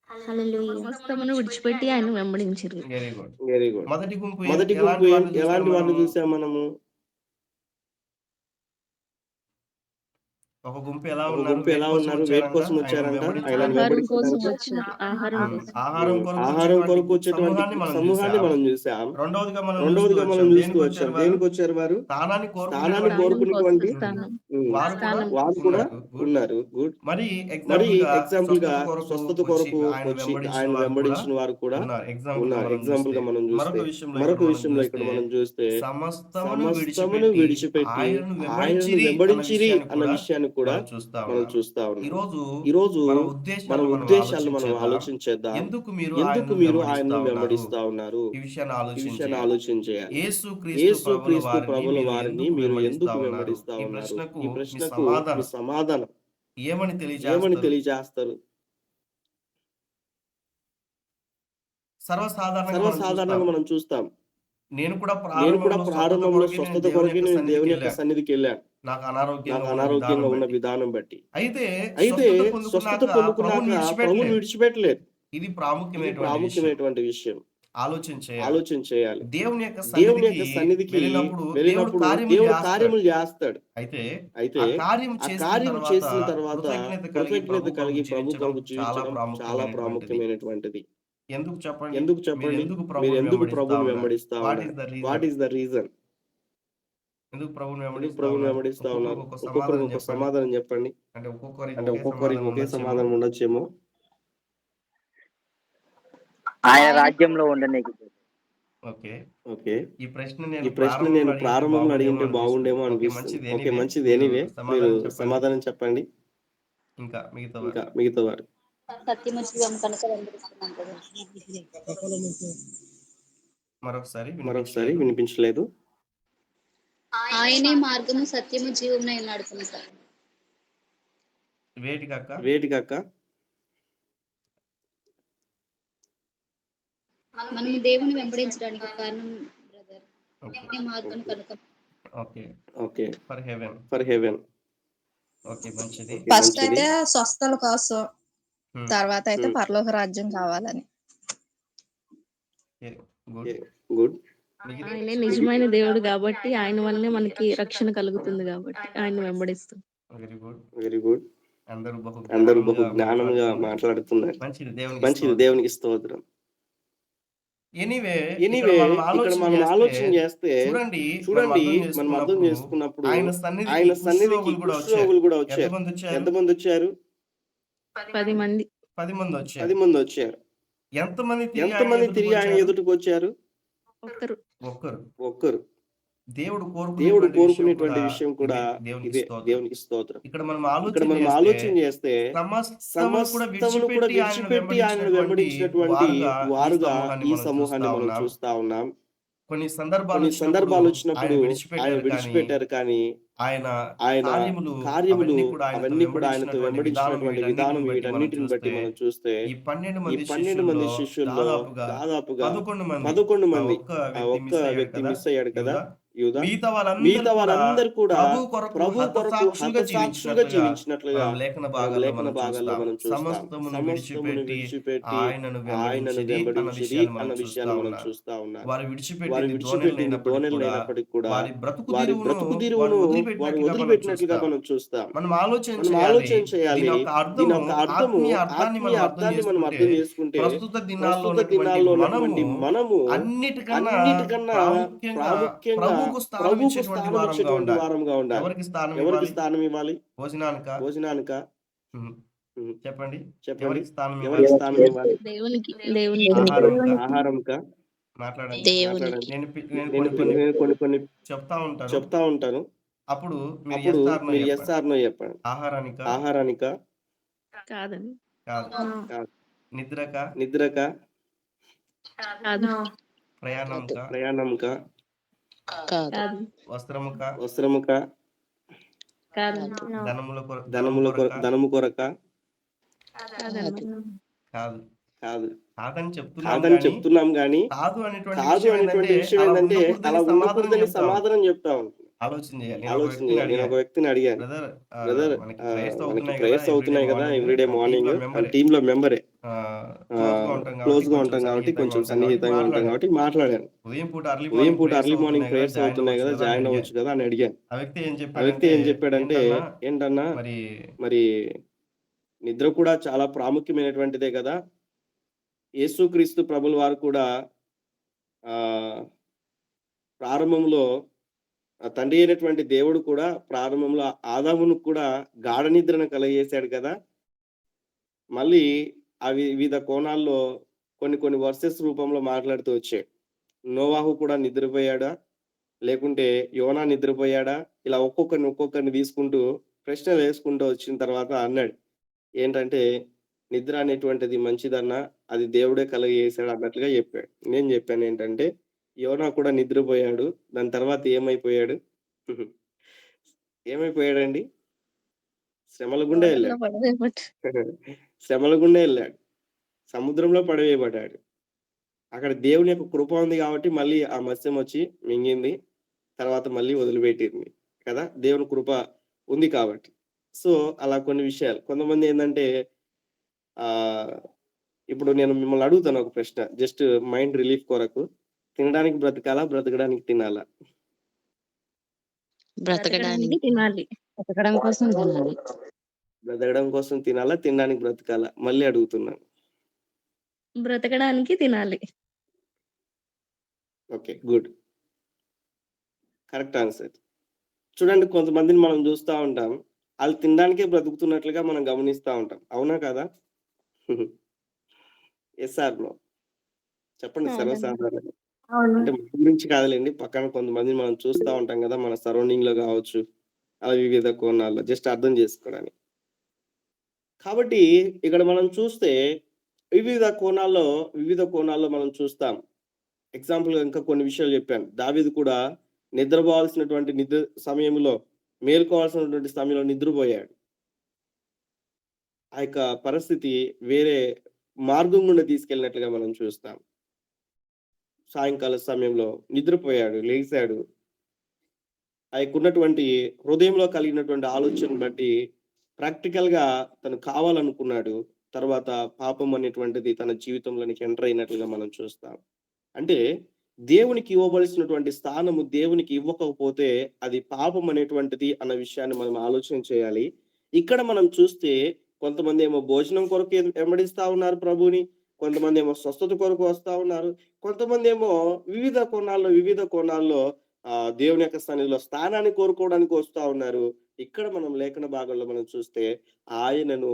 హల్లెలూయా. సమస్తమును విడిచిపెట్టి ఆయన వెంబడించిరి. Very good. మొదటి గుంపు ఎలాంటి వాళ్ళు చూసాం మనము? ఒక గుంపు ఎలా ఉన్నారు? వేట కోసం వచ్చారంట. ఆహారం కొరకు వచ్చేటువంటి సమూహాన్ని మనం చూసాం. రెండవదిగా మనం చూస్తూ వచ్చాం. దేనికి వచ్చారు వారు? స్థానాన్ని కోరుకునేటువంటి వారు కూడా ఉన్నారు. గుడ్. మరి ఎగ్జాంపుల్ గా స్వస్థత కొరకు వచ్చి ఆయన వెంబడించిన వారు కూడా ఉన్నారు. ఎగ్జాంపుల్ గా మనం చూస్తే మరొక విషయంలో ఇక్కడ మనం చూస్తే సమస్తమును విడిచిపెట్టి ఆయనను వెంబడించిరి అన్న విషయాన్ని కూడా మనం చూస్తా ఉన్నాం. ఈ రోజు మన ఉద్దేశాలను మనం ఆలోచించేద్దాం. ఎందుకు మీరు ఆయనను వెంబడిస్తా ఉన్నారు? ఈ విషయాన్ని ఆలోచించేయాలి. యేసుక్రీస్తు ప్రభుల వారిని మీరు ఎందుకు వెంబడిస్తా ఉన్నారు? ఈ ప్రశ్నకు మీ సమాధానం ఏమని తెలియజేస్తారు? సర్వసాధారణంగా మనం చూస్తాం. నేను కూడా ప్రారంభంలో స్వస్థత కొరకు నేను దేవుని యొక్క సన్నిధికి వెళ్ళాను. నాకు అనారోగ్యంగా ఉన్న విధానం బట్టి. అయితే స్వస్థత పొందుకున్నాక ప్రభువుని విడిచిపెట్టలేదు. ఇది ప్రాముఖ్యమైనటువంటి విషయం. ఆలోచన చేయాలి. దేవుని యొక్క సన్నిధికి వెళ్ళినప్పుడు దేవుడు కార్యములు చేస్తాడు. అయితే ఆ కార్యం చేసిన తర్వాత కృతజ్ఞత కలిగి ప్రభు కొరకు జీవించడం చాలా ప్రాముఖ్యమైనటువంటిది. ఎందుకు చెప్పండి? మీరు ఎందుకు ప్రభువుని వెంబడిస్తా ఉన్నారు? What is the reason? ఎందుకు ప్రభువుని వెంబడిస్తా ఉన్నారు? ఒక్కొక్కరికి ఒక సమాధానం చెప్పండి. అంటే ఒక్కొక్కరికి ఒకే సమాధానం ఉండొచ్చేమో. ఆయన రాజ్యంలో ఉండడానికి. ఓకే. ఈ ప్రశ్న నేను ప్రారంభంలో అడిగింటే బాగుండేమో అనిపిస్తుంది. ఓకే, మంచిది. ఎనీవే మీరు సమాధానం చెప్పండి. ఇంకా మిగతా వారు. మరొకసారి వినిపించలేదు. ఆయనే మార్గము సత్యము జీవమునై నడుపుతారు. వేటికక్క మనం దేవుని వెంబడించడానికి కారణం బ్రదర్ ఆయనే మార్గం కనుక. ఓకే. For haven. ఓకే, మంచిది. ఫస్ట్ అయితే స్వస్థల కోసం, తర్వాత అయితే పరలోక రాజ్యం కావాలని. గుడ్. ఆయనే నిజమైన దేవుడు కాబట్టి ఆయన వల్లనే మనకి రక్షణ కలుగుతుంది కాబట్టి ఆయన వెంబడిస్తాం. Very good. అందరూ బహు జ్ఞానంగా మాట్లాడుతున్నారు. మంచిది. దేవునికి స్తోత్రం. ఎనీవే ఇక్కడ మనం ఆలోచన చేస్తే చూడండి, మనం అర్థం చేసుకున్నప్పుడు ఆయన సన్నిధికి కుష్ఠరోగులు కూడా వచ్చారు. ఎంతమంది వచ్చారు? 10 మంది. 10 మంది వచ్చారు. ఎంతమంది తిరిగి ఆయన ఎదుటికి వచ్చారు? ఒక్కరు. దేవుడు కోరుకునేటువంటి విషయం కూడా ఇదే. దేవునికి స్తోత్రం. ఇక్కడ మనం ఆలోచన చేస్తే సమస్తమును కూడా విడిచిపెట్టి ఆయనను వెంబడించినటువంటి వారుగా ఈ సమూహాన్ని మనం చూస్తా ఉన్నాం. కొన్ని సందర్భాలు వచ్చినప్పుడు ఆయన విడిచిపెట్టారు, కానీ ఆయన కార్యములు అవన్నీ కూడా ఆయనతో వెంబడించినటువంటి విధానం వీటన్నిటిని బట్టి మనం చూస్తే ఈ 12 మంది శిష్యుల్లో దాదాపుగా 11 మంది ఒక్క వ్యక్తి మిస్ అయ్యాడు కదా, యూదా. మిగతా వాళ్ళందరూ కూడా ప్రభు కొరకు హతసాక్షులుగా జీవించినట్లుగా లేఖన భాగాల్లో మనం చూస్తాం. సమస్తమును విడిచిపెట్టి ఆయనను వెంబడించిరి అన్న విషయాన్ని మనం చూస్తా ఉన్నాం. వారు విడిచిపెట్టిన దోణెలైనప్పటికీ కూడా వారి బ్రతుకు తీరువును వారు వదిలిపెట్టినట్లుగా మనం చూస్తాం. మనం ఆలోచన చేయాలి. దీని యొక్క ఆత్మీయ అర్థాన్ని మనం అర్థం చేసుకుంటే ప్రస్తుత దినాల్లో మనము అన్నిటికన్నా ప్రాముఖ్యంగా ప్రభువుకు స్థానం ఇచ్చేటువంటి వారంగా ఉండాలి. ఎవరికి స్థానం ఇవ్వాలి? భోజనానికా? చెప్పండి. ఎవరికి స్థానం ఇవ్వాలి? దేవునికి ఆహారంకా? మాట్లాడండి. దేవునికి. నేను కొన్ని చెప్తా ఉంటాను. అప్పుడు మీరు yes or no చెప్పండి. ఆహారానికా? కాదండి. కాదు. నిద్రకా? కాదు. ప్రయాణంకా? కాదు. వస్త్రముకా? కాదండి. ధనము కొరకా? కాదండి. కాదు. కాదని చెప్తున్నాం గానీ కాదు అనేటువంటి విషయం ఏంటంటే అలా ఉండకూడదని సమాధానం చెప్తా ఉంటాం. ఆలోచన చేయాలి. నేను ఒక వ్యక్తిని అడిగాను, బ్రదర్ మనకి ప్రేయర్స్ అవుతున్నాయి కదా ఎవ్రీడే మార్నింగ్, టీమ్ లో మెంబరే, క్లోజ్ గా ఉంటాం కాబట్టి కొంచెం సన్నిహితంగా ఉంటాం కాబట్టి మాట్లాడాను. ఉదయం పూట అర్లీ మార్నింగ్ ప్రేయర్స్ అవుతున్నాయి కదా, జాయిన్ అవ్వచ్చు కదా అని అడిగాను. ఆ వ్యక్తి ఏం చెప్పాడంటే, ఏంటన్నా మరి నిద్ర కూడా చాలా ప్రాముఖ్యమైనటువంటిదే కదా, యేసుక్రీస్తు ప్రభుల వారు కూడా ప్రారంభంలో తండ్రి అయినటువంటి దేవుడు కూడా ప్రారంభంలో ఆదామును కూడా గాఢ నిద్రను కలగజేశాడు కదా, మళ్ళీ అవి వివిధ కోణాల్లో కొన్ని వర్సెస్ రూపంలో మాట్లాడుతూ వచ్చాడు. నోవాహు కూడా నిద్రపోయాడా, లేకుంటే యోనా నిద్రపోయాడా, ఇలా ఒక్కొక్కరిని తీసుకుంటూ ప్రశ్నలు వేసుకుంటూ వచ్చిన తర్వాత అన్నాడు ఏంటంటే, నిద్ర అనేటువంటిది మంచిదన్నా, అది దేవుడే కలగజేశాడు అన్నట్లుగా చెప్పాడు. నేను చెప్పాను ఏంటంటే, యోనా కూడా నిద్రపోయాడు, దాని తర్వాత ఏమైపోయాడు? ఏమైపోయాడండి? శ్రమల గుండా వెళ్ళాడు, సముద్రంలో పడవేయబడ్డాడు. అక్కడ దేవుని యొక్క కృప ఉంది కాబట్టి మళ్ళీ ఆ మత్స్యం వచ్చి మింగింది, తర్వాత మళ్ళీ వదిలిపెట్టింది కదా, దేవుని కృప ఉంది కాబట్టి. సో అలా కొన్ని విషయాలు. కొంతమంది ఏంటంటే ఇప్పుడు నేను మిమ్మల్ని అడుగుతాను ఒక ప్రశ్న, జస్ట్ మైండ్ రిలీఫ్ కొరకు, తినడానికి బ్రతకాలా, బ్రతకడానికి తినాలా? బ్రతకడానికి తినాలి. బ్రతకడం కోసం తినాలి. బ్రతకడం కోసం తినాలా, తినడానికి బ్రతకాలా? మళ్ళీ అడుగుతున్నాను. బ్రతకడానికి తినాలి. Okay, good, correct answer. చూడండి, కొంతమందిని మనం చూస్తూ ఉంటాం, వాళ్ళు తినడానికే బ్రతుకుతున్నట్లుగా మనం గమనిస్తూ ఉంటాం, అవునా కదా? ఎస్ ఆర్ నో చెప్పండి. సర్వసాధారణంగా అంటే మన గురించి కాదులేండి, పక్కన కొంతమందిని మనం చూస్తూ ఉంటాం కదా, మన సరౌండింగ్ లో కావచ్చు, అలా వివిధ కోణాల్లో, జస్ట్ అర్థం చేసుకోవడానికి. కాబట్టి ఇక్కడ మనం చూస్తే వివిధ కోణాల్లో మనం చూస్తాం. ఎగ్జాంపుల్ గా ఇంకా కొన్ని విషయాలు చెప్పాను. దావీదు కూడా నిద్రపోవాల్సినటువంటి సమయంలో, మేల్కోవాల్సినటువంటి సమయంలో నిద్రపోయాడు. ఆ యొక్క పరిస్థితి వేరే మార్గం గుండా తీసుకెళ్ళినట్లుగా మనం చూస్తాం. సాయంకాల సమయంలో నిద్రపోయాడు, లేచాడు. ఆయనకున్నటువంటి హృదయంలో కలిగినటువంటి ఆలోచన బట్టి ప్రాక్టికల్ గా తను కావాలనుకున్నాడు. తర్వాత పాపం అనేటువంటిది తన జీవితంలోనికి ఎంటర్ అయినట్లుగా మనం చూస్తాం. అంటే దేవునికి ఇవ్వవలసినటువంటి స్థానము దేవునికి ఇవ్వకపోతే అది పాపం అనేటువంటిది అన్న విషయాన్ని మనం ఆలోచన చేయాలి. ఇక్కడ మనం చూస్తే కొంతమంది ఏమో భోజనం కొరకు వెంబడిస్తా ఉన్నారు ప్రభుని, కొంతమంది ఏమో స్వస్థత కొరకు వస్తా ఉన్నారు, కొంతమంది ఏమో వివిధ కోణాల్లో దేవుని యొక్క సన్నిధిలో స్థానాన్ని కోరుకోవడానికి వస్తా ఉన్నారు. ఇక్కడ మనం లేఖన భాగంలో మనం చూస్తే ఆయనను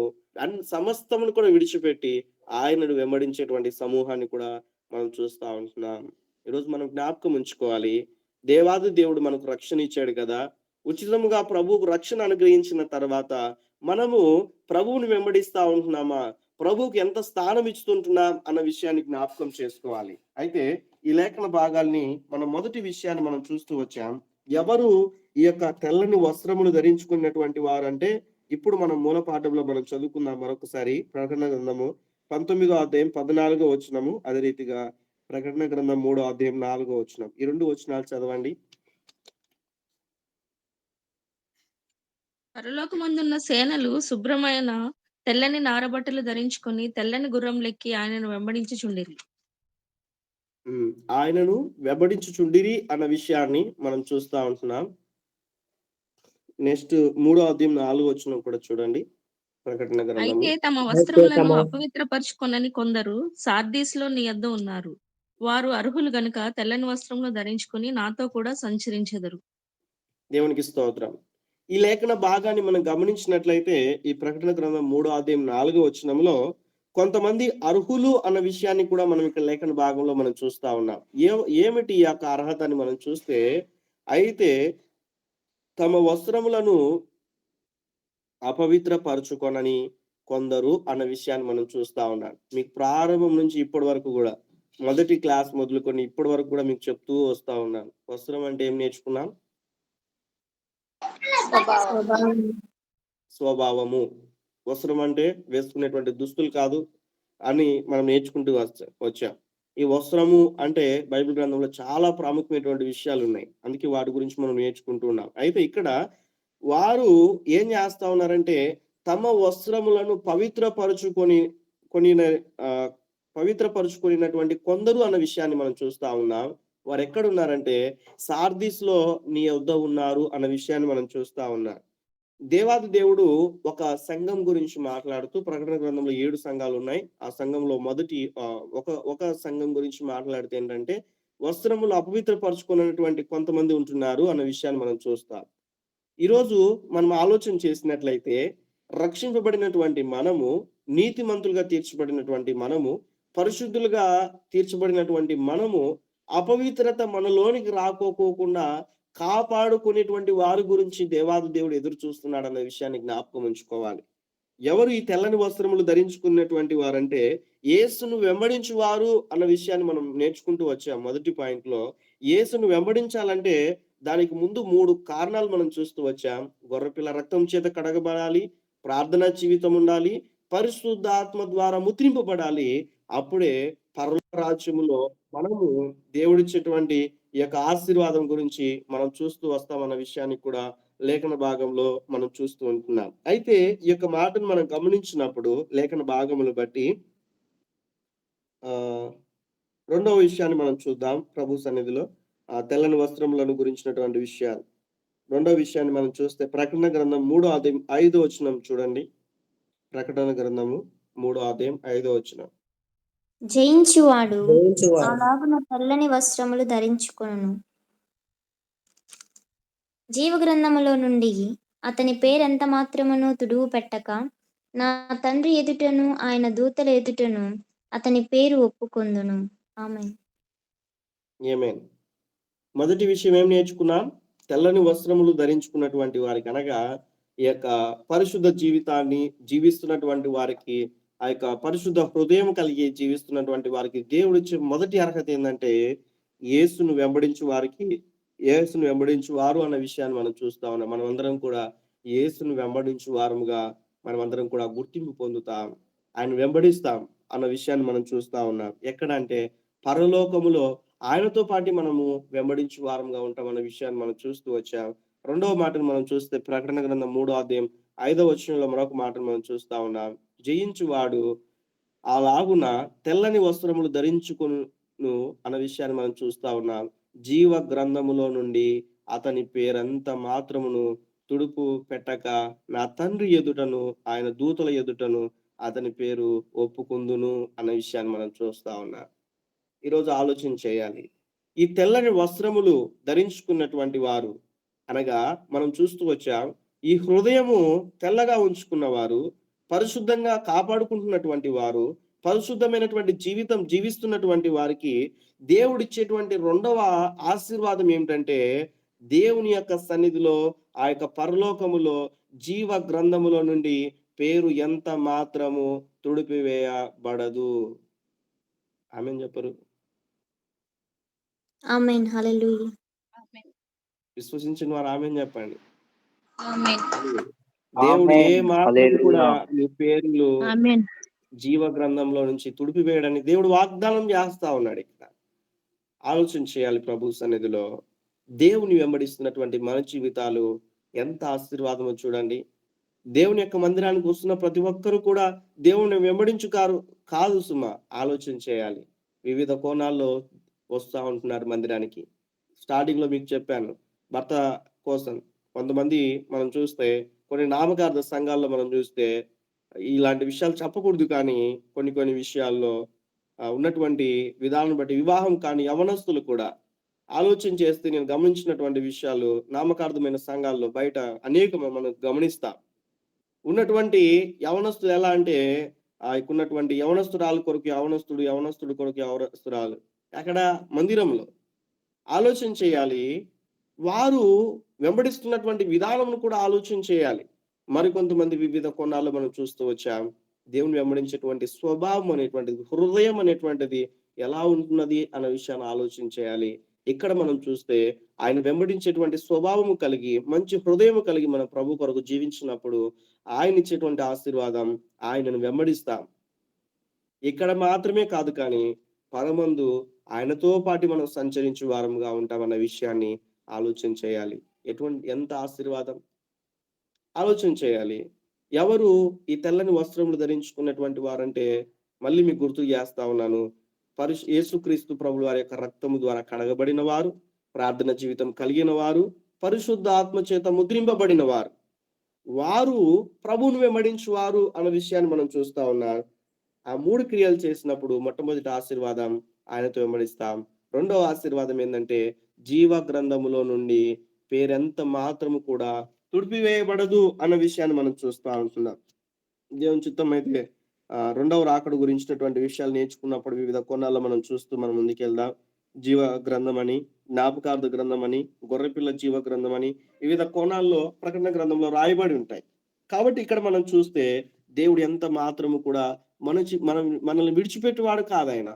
సమస్తమును కూడా విడిచిపెట్టి ఆయనను వెంబడించేటువంటి సమూహాన్ని కూడా మనం చూస్తా ఉంటున్నాం. ఈరోజు మనం జ్ఞాపకం ఉంచుకోవాలి, దేవాది దేవుడు మనకు రక్షణ ఇచ్చాడు కదా, ఉచితముగా ప్రభువుకు రక్షణ అనుగ్రహించిన తర్వాత మనము ప్రభువుని వెంబడిస్తా ఉంటున్నామా, ప్రభువుకి ఎంత స్థానం ఇస్తుంటున్నాం అన్న విషయాన్ని జ్ఞాపకం చేసుకోవాలి. అయితే ఈ లేఖన భాగాల్ని మనం మొదటి విషయాన్ని మనం చూస్తూ వచ్చాం. ఎవరు ఈ యొక్క తెల్లని వస్త్రములు ధరించుకున్నటువంటి వారంటే, ఇప్పుడు మనం మూల పాఠంలో మనం చదువుకుందాం మరొకసారి. ప్రకటన గ్రంథము 19వ అధ్యాయం 14వ వచనము, అదే రీతిగా ప్రకటన గ్రంథం 3వ అధ్యాయం 4వ వచనం, ఈ 2 వచనాలు చదవండి. పరలోకమందున్న సేనలు శుభ్రమైన తెల్లని నారబట్టలు ధరించుకొని తెల్లని గుర్రం లెక్కి ఆయనను వెంబడించుచుండిరి. ఆయనను వెంబడించుచుండిరి అన్న విషయాన్ని మనం చూస్తా ఉంటున్నాం. నెక్స్ట్ 3వ అధ్యాయం 4వ వచనం కూడా చూడండి. ప్రకటన గ్రంథము. అయితే తమ వస్త్రములను అపవిత్రపరచుకొనని కొందరు సార్దీస్ లో నీ యొద్ద ఉన్నారు. వారు అర్హులు గనుక తెల్లని వస్త్రములు ధరించుకొని నాతో కూడా సంచరించెదరు. దేవునికి స్తోత్రం. ఈ లేఖన భాగాన్ని మనం గమనించినట్లయితే ఈ ప్రకటన గ్రంథం 3వ అధ్యాయం 4వ వచనంలో కొంతమంది అర్హులు అన్న విషయాన్ని కూడా మనం ఇక్కడ లేఖన భాగంలో మనం చూస్తా ఉన్నాం. ఏమిటి ఈ యొక్క అర్హత అని మనం చూస్తే, అయితే తమ వస్త్రములను అపవిత్రపరచుకొనని కొందరు అన్న విషయాన్ని మనం చూస్తా ఉన్నాం. మీకు ప్రారంభం నుంచి ఇప్పటి వరకు కూడా, మొదటి క్లాస్ మొదలుకొని ఇప్పటి వరకు కూడా మీకు చెప్తూ వస్తా ఉన్నాను. వస్త్రం అంటే ఏం నేర్చుకున్నాం? స్వభావము. వస్త్రం అంటే వేసుకునేటువంటి దుస్తులు కాదు అని మనం నేర్చుకుంటూ వచ్చాం. ఈ వస్త్రము అంటే బైబిల్ గ్రంథంలో చాలా ప్రాముఖ్యమైనటువంటి విషయాలు ఉన్నాయి. అందుకే వాటి గురించి మనం నేర్చుకుంటూ ఉన్నాం. అయితే ఇక్కడ వారు ఏం చేస్తా ఉన్నారంటే తమ వస్త్రములను పవిత్రపరుచుకున్నటువంటి కొందరు అన్న విషయాన్ని మనం చూస్తా ఉన్నాం. వారు ఎక్కడ ఉన్నారంటే సార్దీస్ లో నీ యొద్ద ఉన్నారు అన్న విషయాన్ని మనం చూస్తా ఉన్నాం. దేవాది దేవుడు ఒక సంఘం గురించి మాట్లాడుతూ ప్రకటన గ్రంథంలో 7 సంఘాలు ఉన్నాయి. ఆ సంఘంలో మొదటి ఒక సంఘం గురించి మాట్లాడితే ఏంటంటే వస్త్రములు అపవిత్రపరచుకున్నటువంటి కొంతమంది ఉంటున్నారు అన్న విషయాన్ని మనం చూస్తాం. ఈరోజు మనం ఆలోచన చేసినట్లయితే రక్షింపబడినటువంటి మనము, నీతిమంతులుగా తీర్చబడినటువంటి మనము, పరిశుద్ధులుగా తీర్చబడినటువంటి మనము అపవిత్రత మనలోనికి రాకోకుండా కాపాడుకునేటువంటి వారి గురించి దేవాది దేవుడు ఎదురు చూస్తున్నాడు అన్న విషయాన్ని జ్ఞాపకం ఉంచుకోవాలి. ఎవరు ఈ తెల్లని వస్త్రములు ధరించుకున్నటువంటి వారంటే యేసును వెంబడించు వారు అన్న విషయాన్ని మనం నేర్చుకుంటూ వచ్చాం. మొదటి పాయింట్ లో యేసును వెంబడించాలంటే దానికి ముందు 3 కారణాలు మనం చూస్తూ వచ్చాం. గొర్రెపిల్ల రక్తం చేత కడగబడాలి, ప్రార్థనా జీవితం ఉండాలి, పరిశుద్ధాత్మ ద్వారా ముద్రింపబడాలి. అప్పుడే పరలోక రాజ్యములో మనము దేవుడిచ్చేటువంటి ఈ యొక్క ఆశీర్వాదం గురించి మనం చూస్తూ వస్తామన్న విషయాన్ని కూడా లేఖన భాగంలో మనం చూస్తూ ఉంటున్నాం. అయితే ఈ యొక్క మాటను మనం గమనించినప్పుడు లేఖన భాగములు బట్టి రెండవ విషయాన్ని మనం చూద్దాం. ప్రభు సన్నిధిలో తెల్లని వస్త్రములను గురించినటువంటి విషయాలు. రెండవ విషయాన్ని మనం చూస్తే ప్రకటన గ్రంథం 3వ అధ్యాయం 5వ వచనం చూడండి. ప్రకటన గ్రంథము 3వ అధ్యాయం 5వ వచనం. జయించువాడు అలాగున తెల్లని వస్త్రములు ధరించుకొనును, జీవ గ్రంథములో నుండి అతని పేరెంత మాత్రమును తుడువు పెట్టక నా తండ్రి ఎదుటను ఆయన దూతల ఎదుటను అతని పేరు ఒప్పుకొందును. ఆమేన్. ఆమేన్. మొదటి విషయం ఏం నేర్చుకున్నాం? తెల్లని వస్త్రములు ధరించుకున్నటువంటి వారికి, అనగా ఈ యొక్క పరిశుద్ధ జీవితాన్ని జీవిస్తున్నటువంటి వారికి, ఆ యొక్క పరిశుద్ధ హృదయం కలిగి జీవిస్తున్నటువంటి వారికి దేవుడిచ్చే మొదటి అర్హత ఏంటంటే యేసును వెంబడించు వారికి, యేసును వెంబడించు వారు అన్న విషయాన్ని మనం చూస్తా ఉన్నాం. మనం అందరం కూడా యేసును వెంబడించు వారముగా మనం అందరం కూడా గుర్తింపు పొందుతాం, ఆయన వెంబడిస్తాం అన్న విషయాన్ని మనం చూస్తా ఉన్నాం. ఎక్కడంటే పరలోకములో ఆయనతో పాటు మనము వెంబడించు వారంగా ఉంటాం అన్న విషయాన్ని మనం చూస్తూ వచ్చాం. రెండవ మాటను మనం చూస్తే ప్రకటన గ్రంథం 3వ అధ్యాయం 5వ వచనంలో మరొక మాటను మనం చూస్తా ఉన్నాం. జయించువాడు అలాగున తెల్లని వస్త్రములు ధరించుకొను అన్న విషయాన్ని మనం చూస్తా ఉన్నాం. జీవ గ్రంథములో నుండి అతని పేరంత మాత్రమును తుడుపు పెట్టక నా తండ్రి ఎదుటను ఆయన దూతల ఎదుటను అతని పేరు ఒప్పుకుందును అన్న విషయాన్ని మనం చూస్తా ఉన్నాం. ఈరోజు ఆలోచన చేయాలి. ఈ తెల్లని వస్త్రములు ధరించుకున్నటువంటి వారు, అనగా మనం చూస్తూ వచ్చాం, ఈ హృదయము తెల్లగా ఉంచుకున్న వారు, పరిశుద్ధంగా కాపాడుకుంటున్నటువంటి వారు, పరిశుద్ధమైనటువంటి జీవితం జీవిస్తున్నటువంటి వారికి దేవుడిచ్చేటువంటి రెండవ ఆశీర్వాదం ఏమిటంటే దేవుని యొక్క సన్నిధిలో, ఆ యొక్క పరలోకములో జీవ గ్రంథములో నుండి పేరు ఎంత మాత్రము తుడిపివేయబడదు. ఆమేన్ చెప్పరు? ఆమేన్. హల్లెలూయా. విశ్వసించిన వారు ఆమేన్ చెప్పండి. ఆమేన్. దేవుడు ఏ మాత్రం కూడా మీ పేర్లు ఆమేన్. జీవ గ్రంథంలో నుంచి తుడిపివేయడానికి దేవుడు వాగ్దానం చేస్తా ఉన్నాడు. ఇక్కడ ఆలోచన చేయాలి. ప్రభు సన్నిధిలో దేవుని వెంబడిస్తున్నటువంటి మన జీవితాలు ఎంత ఆశీర్వాదమో చూడండి. దేవుని యొక్క మందిరానికి వస్తున్న ప్రతి ఒక్కరు కూడా దేవుని వెంబడించు కాదు సుమా. ఆలోచన చేయాలి. వివిధ కోణాల్లో వస్తూ ఉంటున్నారు మందిరానికి. స్టార్టింగ్ లో మీకు చెప్పాను, భర్త కోసం కొంతమంది మనం చూస్తే, కొన్ని నామకార్థ సంఘాల్లో మనం చూస్తే ఇలాంటి విషయాలు చెప్పకూడదు, కానీ కొన్ని విషయాల్లో ఉన్నటువంటి విధానం బట్టి వివాహం కాని యవనస్తులు కూడా ఆలోచన చేస్తే నేను గమనించినటువంటి విషయాలు నామకార్థమైన సంఘాల్లో బయట అనేక మనం గమనిస్తాం. ఉన్నటువంటి యవనస్తులు ఎలా అంటే ఉన్నటువంటి యవనస్తురాలు కొరకు యవనస్తుడు, యవనస్తుడు కొరకు యవనస్తురాలు అక్కడ మందిరంలో ఆలోచన చేయాలి. వారు వెంబడిస్తున్నటువంటి విధానం కూడా ఆలోచన చేయాలి. మరికొంతమంది వివిధ కోణాల్లో మనం చూస్తూ వచ్చాం. దేవుని వెంబడించేటువంటి స్వభావం అనేటువంటిది, హృదయం అనేటువంటిది ఎలా ఉంటున్నది అన్న విషయాన్ని ఆలోచన చేయాలి. ఇక్కడ మనం చూస్తే ఆయన వెంబడించేటువంటి స్వభావము కలిగి, మంచి హృదయం కలిగి మన ప్రభు కొరకు జీవించినప్పుడు ఆయన ఇచ్చేటువంటి ఆశీర్వాదం ఆయనను వెంబడిస్తాం. ఇక్కడ మాత్రమే కాదు కానీ పరమందు ఆయనతో పాటు మనం సంచరించే వారముగా ఉంటామన్న విషయాన్ని ఆలోచన చేయాలి. ఎంత ఆశీర్వాదం ఆలోచన చేయాలి. ఎవరు ఈ తెల్లని వస్త్రములు ధరించుకున్నటువంటి వారంటే మళ్ళీ మీకు గుర్తు చేస్తా ఉన్నాను. యేసుక్రీస్తు ప్రభువు వారి యొక్క రక్తము ద్వారా కడగబడిన వారు, ప్రార్థన జీవితం కలిగిన వారు, పరిశుద్ధ ఆత్మ చేత ముద్రింపబడిన వారు, వారు ప్రభువును వెంబడించు వారు అన్న విషయాన్ని మనం చూస్తా ఉన్నాం. ఆ 3 క్రియలు చేసినప్పుడు మొట్టమొదటి ఆశీర్వాదం ఆయనతో వెంబడిస్తాం. రెండవ ఆశీర్వాదం ఏంటంటే జీవ గ్రంథములో నుండి పేరెంత మాత్రము కూడా తుడిపివేయబడదు అన్న విషయాన్ని మనం చూస్తా ఉంటున్నాం. దేవుని చిత్తం అయితే రెండవ రాకడ గురించినటువంటి విషయాలు నేర్చుకున్నప్పుడు వివిధ కోణాల్లో మనం చూస్తూ మనం ముందుకెళ్దాం. జీవ గ్రంథం అని, జ్ఞాపకార్థ గ్రంథం అని, గొర్రెపిల్ల జీవ గ్రంథం అని వివిధ కోణాల్లో ప్రకటన గ్రంథంలో రాయబడి ఉంటాయి. కాబట్టి ఇక్కడ మనం చూస్తే దేవుడు ఎంత మాత్రము కూడా మనల్ని విడిచిపెట్టేవాడు కాదు ఆయన.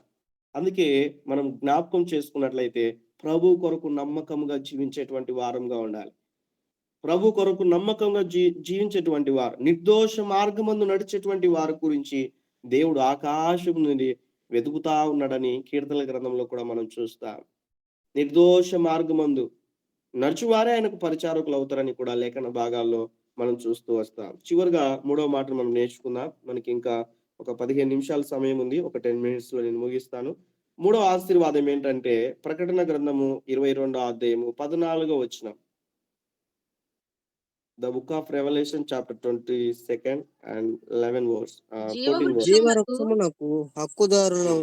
అందుకే మనం జ్ఞాపకం చేసుకున్నట్లయితే ప్రభు కొరకు నమ్మకంగా జీవించేటువంటి వారంగా ఉండాలి. ప్రభు కొరకు నమ్మకంగా జీవించేటువంటి వారు, నిర్దోష మార్గమందు నడిచేటువంటి వారి గురించి దేవుడు ఆకాశం నుండి వెతుకుతా ఉన్నాడని కీర్తనల గ్రంథంలో కూడా మనం చూస్తాం. నిర్దోష మార్గమందు నడుచువారే ఆయనకు పరిచారకులు అవుతారని కూడా లేఖన భాగాల్లో మనం చూస్తూ వస్తాం. చివరిగా 3వ మాట మనం నేర్చుకుందాం. మనకి ఇంకా ఒక 15 నిమిషాల సమయం ఉంది. ఒక 10 minutes లో నేను ముగిస్తాను. 3వ ఆశీర్వాదం ఏంటంటే ప్రకటన గ్రంథము 22వ అధ్యాయము 14వ వచనం. The book of Revelation chapter 22 and 11 verse 14 verse. జీవవృక్షమునకు హక్కుదారులు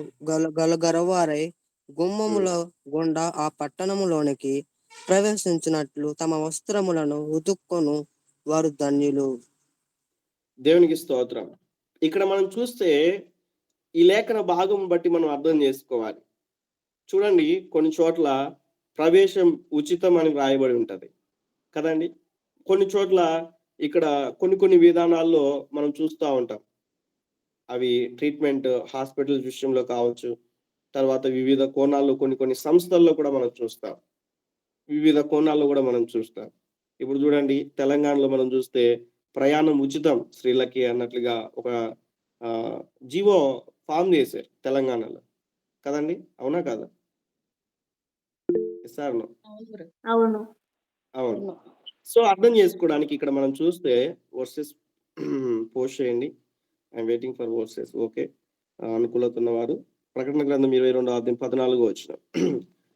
గలవారై గుమ్మముల గుండా ఆ పట్టణములోనికి ప్రవేశించినట్లు తమ వస్త్రములను ఉతుక్కొను వారు ధన్యులు. దేవునికి స్తోత్రం. ఇక్కడ మనం చూస్తే ఈ లేఖన భాగం బట్టి మనం అర్థం చేసుకోవాలి. చూడండి, కొన్ని చోట్ల ప్రవేశం ఉచితం అని రాయబడి ఉంటది కదండి. కొన్ని చోట్ల ఇక్కడ కొన్ని విధానాల్లో మనం చూస్తూ ఉంటాం. అవి ట్రీట్మెంట్ హాస్పిటల్ విషయంలో కావచ్చు, తర్వాత వివిధ కోణాల్లో కొన్ని సంస్థల్లో కూడా మనం చూస్తాం. వివిధ కోణాల్లో కూడా మనం చూస్తాం. ఇప్పుడు చూడండి, తెలంగాణలో మనం చూస్తే ప్రయాణం ఉచితం స్త్రీలకి అన్నట్లుగా ఒక జీవో ఫామ్ చేశారు తెలంగాణలో కదండి. అవునా కాదా? సార్ అవును. అవును. సో అర్థం చేసుకోవడానికి ఇక్కడ మనం చూస్తే వర్సెస్ పోస్ట్ చేయండి. I'm waiting for versus. Okay, అనుకూలత ఉన్నవారు ప్రకటన గ్రంథం 22వ అధ్యాయం 14వ వచనం.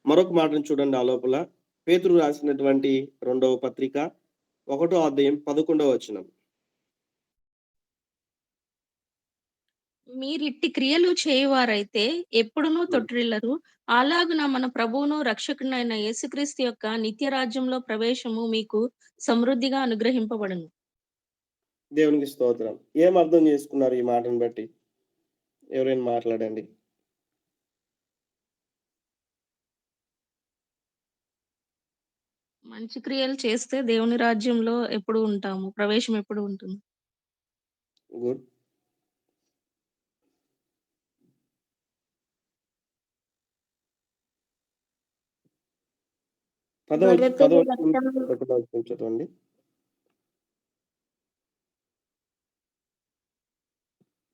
మరొక మాటను చూడండి. ఆ లోపల పేతురు రాసినటువంటి 2వ పత్రిక 1వ అధ్యాయం 11వ వచనం. మీరిట్టి క్రియలు చేయువారైతే ఎప్పుడునూ తొట్టిల్లరు. అలాగున మన ప్రభువును రక్షకునైన యేసుక్రీస్తు యొక్క నిత్య రాజ్యంలో ప్రవేశము మీకు సమృద్ధిగా అనుగ్రహింపబడును. దేవునికి స్తోత్రం. ఏం అర్థం చేసుకున్నారు ఈ మాటను బట్టి? ఎవరైనా మాట్లాడండి. మంచి క్రియలు చేస్తే దేవుని రాజ్యంలో ఎప్పుడు ఉంటాము, ప్రవేశం ఎప్పుడు ఉంటుంది. గుడ్. చదవండి.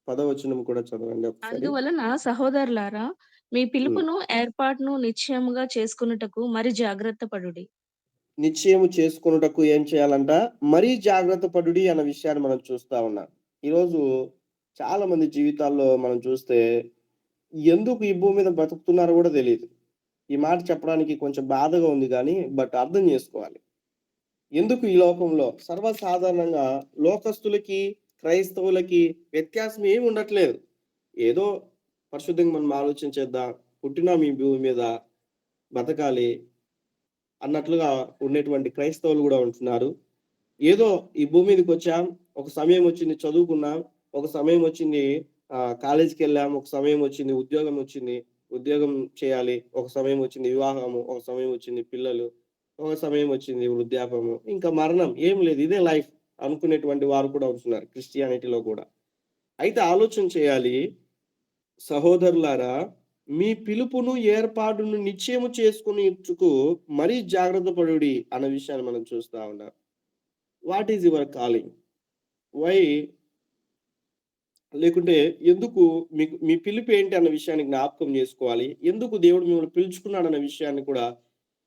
పదవచనం కూడా చదవండి ఒకసారి. అందువలన సహోదరులారా, మీ పిలుపును ఏర్పాటును నిశ్చయముగా చేసుకొనుటకు మరి జాగ్రత్త పడుడి. నిశ్చయము చేసుకొనుటకు ఏం చేయాలంట? మరీ జాగ్రత్త పడుడి అన్న విషయాన్ని మనం చూస్తా ఉన్నాం. ఈరోజు చాలా మంది జీవితాల్లో మనం చూస్తే ఎందుకు ఈ భూమి మీద బ్రతుకుతున్నారో కూడా తెలియదు. ఈ మాట చెప్పడానికి కొంచెం బాధగా ఉంది కానీ బట్ అర్థం చేసుకోవాలి. ఎందుకు ఈ లోకంలో సర్వసాధారణంగా లోకస్తులకి క్రైస్తవులకి వ్యత్యాసం ఏమి ఉండట్లేదు. ఏదో పరిశుద్ధంగా మనం ఆలోచన చేద్దాం. పుట్టిన మీ భూమి మీద బతకాలి అన్నట్లుగా ఉండేటువంటి క్రైస్తవులు కూడా ఉంటున్నారు. ఏదో ఈ భూమి మీదకి వచ్చాం, ఒక సమయం వచ్చింది చదువుకున్నాం, ఒక సమయం వచ్చింది కాలేజీకి వెళ్ళాం, ఒక సమయం వచ్చింది ఉద్యోగం చేయాలి, ఒక సమయం వచ్చింది వివాహము, ఒక సమయం వచ్చింది పిల్లలు, ఒక సమయం వచ్చింది వృద్ధాపము, ఇంకా మరణం, ఏం లేదు, ఇదే లైఫ్ అనుకునేటువంటి వారు కూడా ఉంటున్నారు క్రిస్టియానిటీలో కూడా. అయితే ఆలోచన చేయాలి సహోదరులారా, మీ పిలుపును ఏర్పాటును నిశ్చయము చేసుకుని ఇచ్చుకు మరీ జాగ్రత్త పడుడి అన్న విషయాన్ని మనం చూస్తా ఉన్నాం. What is your calling? Why, లేకుంటే ఎందుకు మీకు మీ పిలుపు ఏంటి అన్న విషయాన్ని జ్ఞాపకం చేసుకోవాలి. ఎందుకు దేవుడు మిమ్మల్ని పిలుచుకున్నాడు అన్న విషయాన్ని కూడా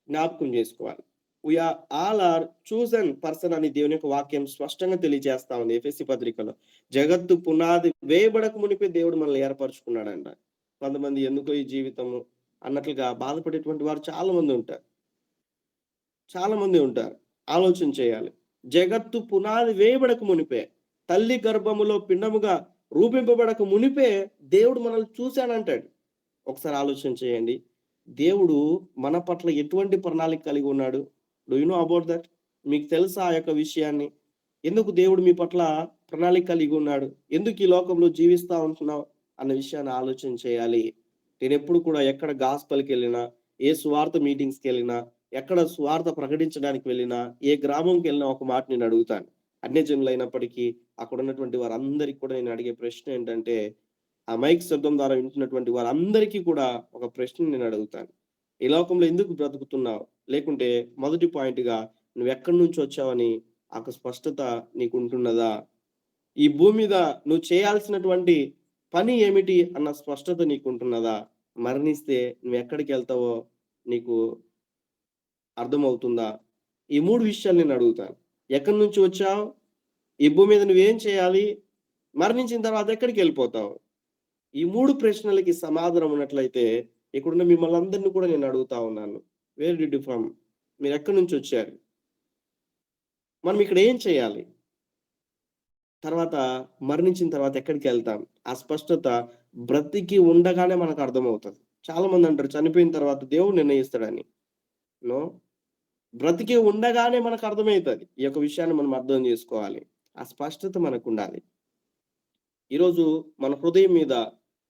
జ్ఞాపకం చేసుకోవాలి. We are all are chosen person అని దేవుని యొక్క వాక్యం స్పష్టంగా తెలియజేస్తా ఉంది ఎఫెసీ పత్రికలో. జగత్తు పునాది వేయబడక మునిపే దేవుడు మనల్ని ఏర్పరచుకున్నాడంట. కొంతమంది ఎందుకో ఈ జీవితము అన్నట్లుగా బాధపడేటువంటి వారు చాలా మంది ఉంటారు. ఆలోచన చేయాలి. జగత్తు పునాది వేయబడక మునిపే, తల్లి గర్భములో పిండముగా రూపింపబడక మునిపే దేవుడు మనల్ని చూశానంటాడు. ఒకసారి ఆలోచన చేయండి. దేవుడు మన పట్ల ఎటువంటి ప్రణాళిక కలిగి ఉన్నాడు? Do you know about that? మీకు తెలుసా ఆ యొక్క విషయాన్ని? ఎందుకు దేవుడు మీ పట్ల ప్రణాళిక కలిగి ఉన్నాడు? ఎందుకు ఈ లోకంలో జీవిస్తా ఉంటున్నావు అన్న విషయాన్ని ఆలోచన చేయాలి. నేను ఎప్పుడు కూడా ఎక్కడ గాస్పల్కి వెళ్ళినా, ఏ సువార్త మీటింగ్స్కి వెళ్ళినా, ఎక్కడ సువార్త ప్రకటించడానికి వెళ్ళినా, ఏ గ్రామంకి వెళ్ళినా ఒక మాట నేను అడుగుతాను. అన్యజనులు అయినప్పటికీ అక్కడ ఉన్నటువంటి వారందరికీ కూడా నేను అడిగే ప్రశ్న ఏంటంటే, ఆ మైక్ శబ్దం ద్వారా వింటున్నటువంటి వారందరికీ కూడా ఒక ప్రశ్న నేను అడుగుతాను. ఈ లోకంలో ఎందుకు బ్రతుకుతున్నావు? లేకుంటే మొదటి పాయింట్గా నువ్వు ఎక్కడి నుంచి వచ్చావని ఒక స్పష్టత నీకు ఉంటున్నదా? ఈ భూమి మీద నువ్వు చేయాల్సినటువంటి పని ఏమిటి అన్న స్పష్టత నీకు ఉంటున్నదా? మరణిస్తే నువ్వు ఎక్కడికి వెళ్తావో నీకు అర్థమవుతుందా? ఈ 3 విషయాలు నేను అడుగుతాను. ఎక్కడి నుంచి వచ్చావు? ఈ భూమి మీద నువ్వేం చేయాలి? మరణించిన తర్వాత ఎక్కడికి వెళ్ళిపోతావు? ఈ 3 ప్రశ్నలకి సమాధానం ఉన్నట్లయితే ఇక్కడున్న మిమ్మల్ని అందరినీ కూడా నేను అడుగుతా ఉన్నాను. Where did you from? మీరు ఎక్కడి నుంచి వచ్చారు? మనం ఇక్కడ ఏం చేయాలి? తర్వాత మరణించిన తర్వాత ఎక్కడికి వెళ్తాం? ఆ స్పష్టత బ్రతికి ఉండగానే మనకు అర్థమవుతుంది. చాలా మంది అంటారు చనిపోయిన తర్వాత దేవుడు నిర్ణయిస్తాడని. నో, బ్రతికి ఉండగానే మనకు అర్థమవుతుంది. ఈ యొక్క విషయాన్ని మనం అర్థం చేసుకోవాలి. ఆ స్పష్టత మనకు ఉండాలి. ఈరోజు మన హృదయం మీద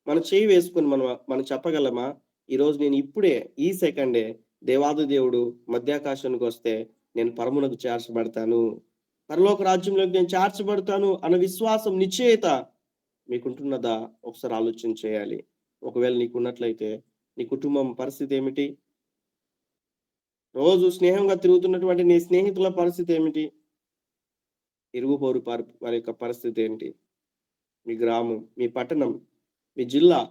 మన చేయి వేసుకొని మనం చెప్పగలమా? ఈరోజు నేను ఇప్పుడే ఈ సెకండే దేవాది దేవుడు మధ్యాకాశానికి వస్తే నేను పరమునకు చేర్చబడతాను, పరలోక రాజ్యంలోకి నేను చేర్చబడతాను అన్న విశ్వాసం, నిశ్చయత మీకుంటున్నదా? ఒకసారి ఆలోచన చేయాలి. ఒకవేళ నీకున్నట్లయితే నీ కుటుంబం పరిస్థితి ఏమిటి? రోజు స్నేహంగా తిరుగుతున్నటువంటి నీ స్నేహితుల పరిస్థితి ఏమిటి? ఇరుగు పొరుగు వారి యొక్క పరిస్థితి ఏంటి? మీ గ్రామం, మీ పట్టణం, మీ జిల్లా,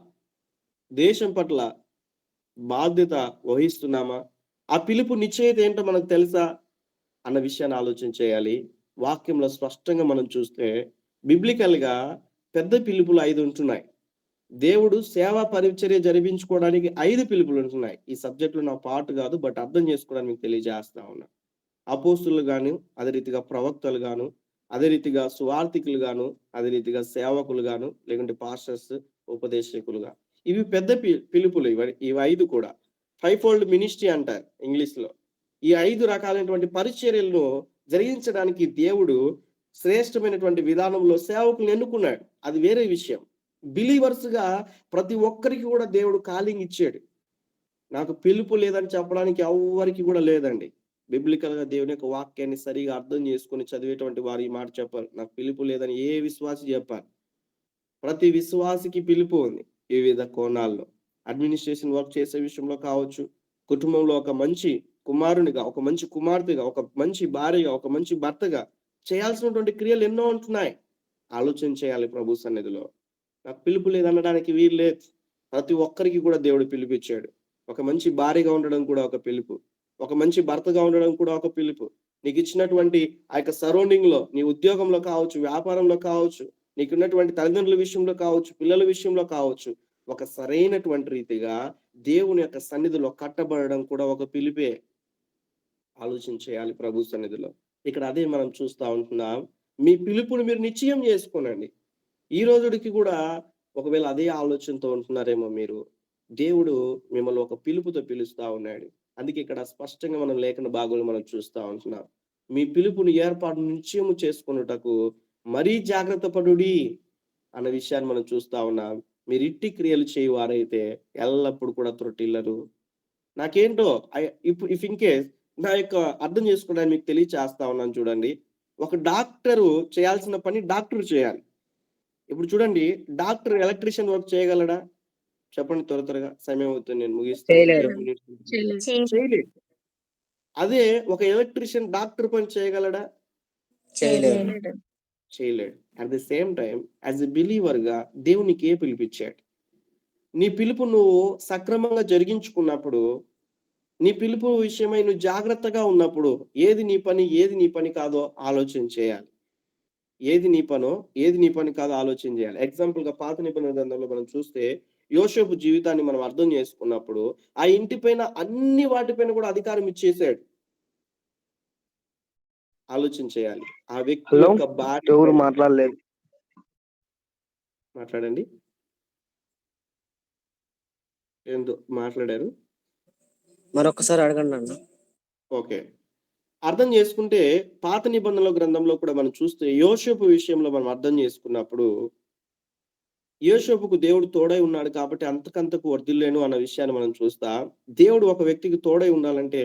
దేశం పట్ల బాధ్యత వహిస్తున్నామా? ఆ పిలుపు నిశ్చయిత ఏంటో మనకు తెలుసా అన్న విషయాన్ని ఆలోచన చేయాలి. వాక్యంలో స్పష్టంగా మనం చూస్తే బిబ్లికల్ గా పెద్ద పిలుపులు 5 ఉంటున్నాయి. దేవుడు సేవా పరిచర్య జరిపించుకోవడానికి 5 పిలుపులు ఉంటున్నాయి. ఈ సబ్జెక్ట్ లో నా పార్ట్ కాదు, బట్ అర్థం చేసుకోవడానికి తెలియజేస్తా ఉన్నా. అపోస్తులు గాను, అదే రీతిగా ప్రవక్తలు గాను, అదే రీతిగా సువార్థికులు గాను, అదే రీతిగా సేవకులు గాను, లేకుంటే పాస్టర్స్, ఉపదేశకులుగా, ఇవి పెద్ద పిలుపులు. ఇవి 5 కూడా 5-fold మినిస్ట్రీ అంటారు ఇంగ్లీష్ లో. ఈ 5 రకాలైనటువంటి పరిచర్యలను జరిగించడానికి దేవుడు శ్రేష్టమైనటువంటి విధానంలో సేవకులను ఎన్నుకున్నాడు. అది వేరే విషయం. బిలీవర్స్ గా ప్రతి ఒక్కరికి కూడా దేవుడు కాలింగ్ ఇచ్చాడు. నాకు పిలుపు లేదని చెప్పడానికి ఎవరికి కూడా లేదండి. బిబ్లికల్ గా దేవుని యొక్క వాక్యాన్ని సరిగా అర్థం చేసుకుని చదివేటువంటి వారు ఈ మాట చెప్పారు. నాకు పిలుపు లేదని ఏ విశ్వాసి చెప్పారు? ప్రతి విశ్వాసికి పిలుపు ఉంది వివిధ కోణాల్లో. అడ్మినిస్ట్రేషన్ వర్క్ చేసే విషయంలో కావచ్చు, కుటుంబంలో ఒక మంచి కుమారునిగా, ఒక మంచి కుమార్తెగా, ఒక మంచి భార్యగా, ఒక మంచి భర్తగా చేయాల్సినటువంటి క్రియలు ఎన్నో ఉంటున్నాయి. ఆలోచన చేయాలి ప్రభు సన్నిధిలో. నాకు పిలుపు లేదనడానికి వీలు లేదు. ప్రతి ఒక్కరికి కూడా దేవుడు పిలిపించాడు. ఒక మంచి భార్యగా ఉండడం కూడా ఒక పిలుపు, ఒక మంచి భర్తగా ఉండడం కూడా ఒక పిలుపు. నీకు ఇచ్చినటువంటి ఆ యొక్క సరౌండింగ్ లో, నీ ఉద్యోగంలో కావచ్చు, వ్యాపారంలో కావచ్చు, నీకున్నటువంటి తల్లిదండ్రుల విషయంలో కావచ్చు, పిల్లల విషయంలో కావచ్చు, ఒక సరైనటువంటి రీతిగా దేవుని యొక్క సన్నిధిలో కట్టబడడం కూడా ఒక పిలిపే. ఆలోచన చేయాలి ప్రభు సన్నిధిలో. ఇక్కడ అదే మనం చూస్తా ఉంటున్నాం. మీ పిలుపుని మీరు నిశ్చయం చేసుకోనండి. ఈ రోజుడికి కూడా ఒకవేళ అదే ఆలోచనతో ఉంటున్నారేమో మీరు. దేవుడు మిమ్మల్ని ఒక పిలుపుతో పిలుస్తా ఉన్నాడు. అందుకే ఇక్కడ స్పష్టంగా మనం లేఖన భాగంలో మనం చూస్తా ఉంటున్నాం. మీ పిలుపుని ఏర్పాటు నిశ్చయము చేసుకొనుటకు మరీ జాగ్రత్త పడుడి అన్న విషయాన్ని మనం చూస్తా ఉన్నాం. మీరు ఇట్టి క్రియలు చేయువారైతే ఎల్లప్పుడు కూడా త్రొట్టిల్లరు. నాకేంటో ఇఫ్ ఇన్ కేస్ నా యొక్క అర్థం చేసుకోవడానికి మీకు తెలియచేస్తా ఉన్నాను చూడండి. ఒక డాక్టరు చేయాల్సిన పని డాక్టర్ చేయాలి. ఇప్పుడు చూడండి, డాక్టర్ ఎలక్ట్రీషియన్ వర్క్ చేయగలడా? చెప్పండి త్వరగా, సమయం అవుతుంది, నేను ముగిస్తాను. చేయలేరు. చేయలేడు. అదే ఒక ఎలక్ట్రీషియన్ డాక్టర్ పని చేయగలడా? చేయలేరు. చేయలేడు. At the same time as a believer గా దేవునికి ఏ పిలిపించాడు? నీ పిలుపు నువ్వు సక్రమంగా జరిగించుకున్నప్పుడు, నీ పిలుపు విషయమై నువ్వు జాగ్రత్తగా ఉన్నప్పుడు ఏది నీ పని, ఏది నీ పని కాదో ఆలోచన చేయాలి. ఏది నీ పనో, ఏది నీ పని కాదో ఆలోచన చేయాలి. ఎగ్జాంపుల్ గా పాత నిబంధన గ్రంథంలో మనం చూస్తే యోసేపు జీవితాన్ని మనం అర్థం చేసుకున్నప్పుడు ఆ ఇంటి పైన అన్ని వాటిపైన కూడా అధికారం ఇచ్చేసాడు. ఆలోచన చేయాలి. ఆ వ్యక్తి యొక్క భార్య ఎవరు మాట్లాడలేదు. మాట్లాడండి. ఏందో మాట్లాడారు. మరొకసారి అడగండి అన్న. ఓకే, అర్థం చేసుకుంటే పాత నిబంధనల గ్రంథంలో కూడా మనం చూస్తే యోసేపు విషయంలో మనం అర్థం చేసుకున్నప్పుడు యోసేపుకు దేవుడు తోడై ఉన్నాడు కాబట్టి అంతకంతకు వర్ధిల్లేను అన్న విషయాన్ని మనం చూస్తా. దేవుడు ఒక వ్యక్తికి తోడై ఉండాలంటే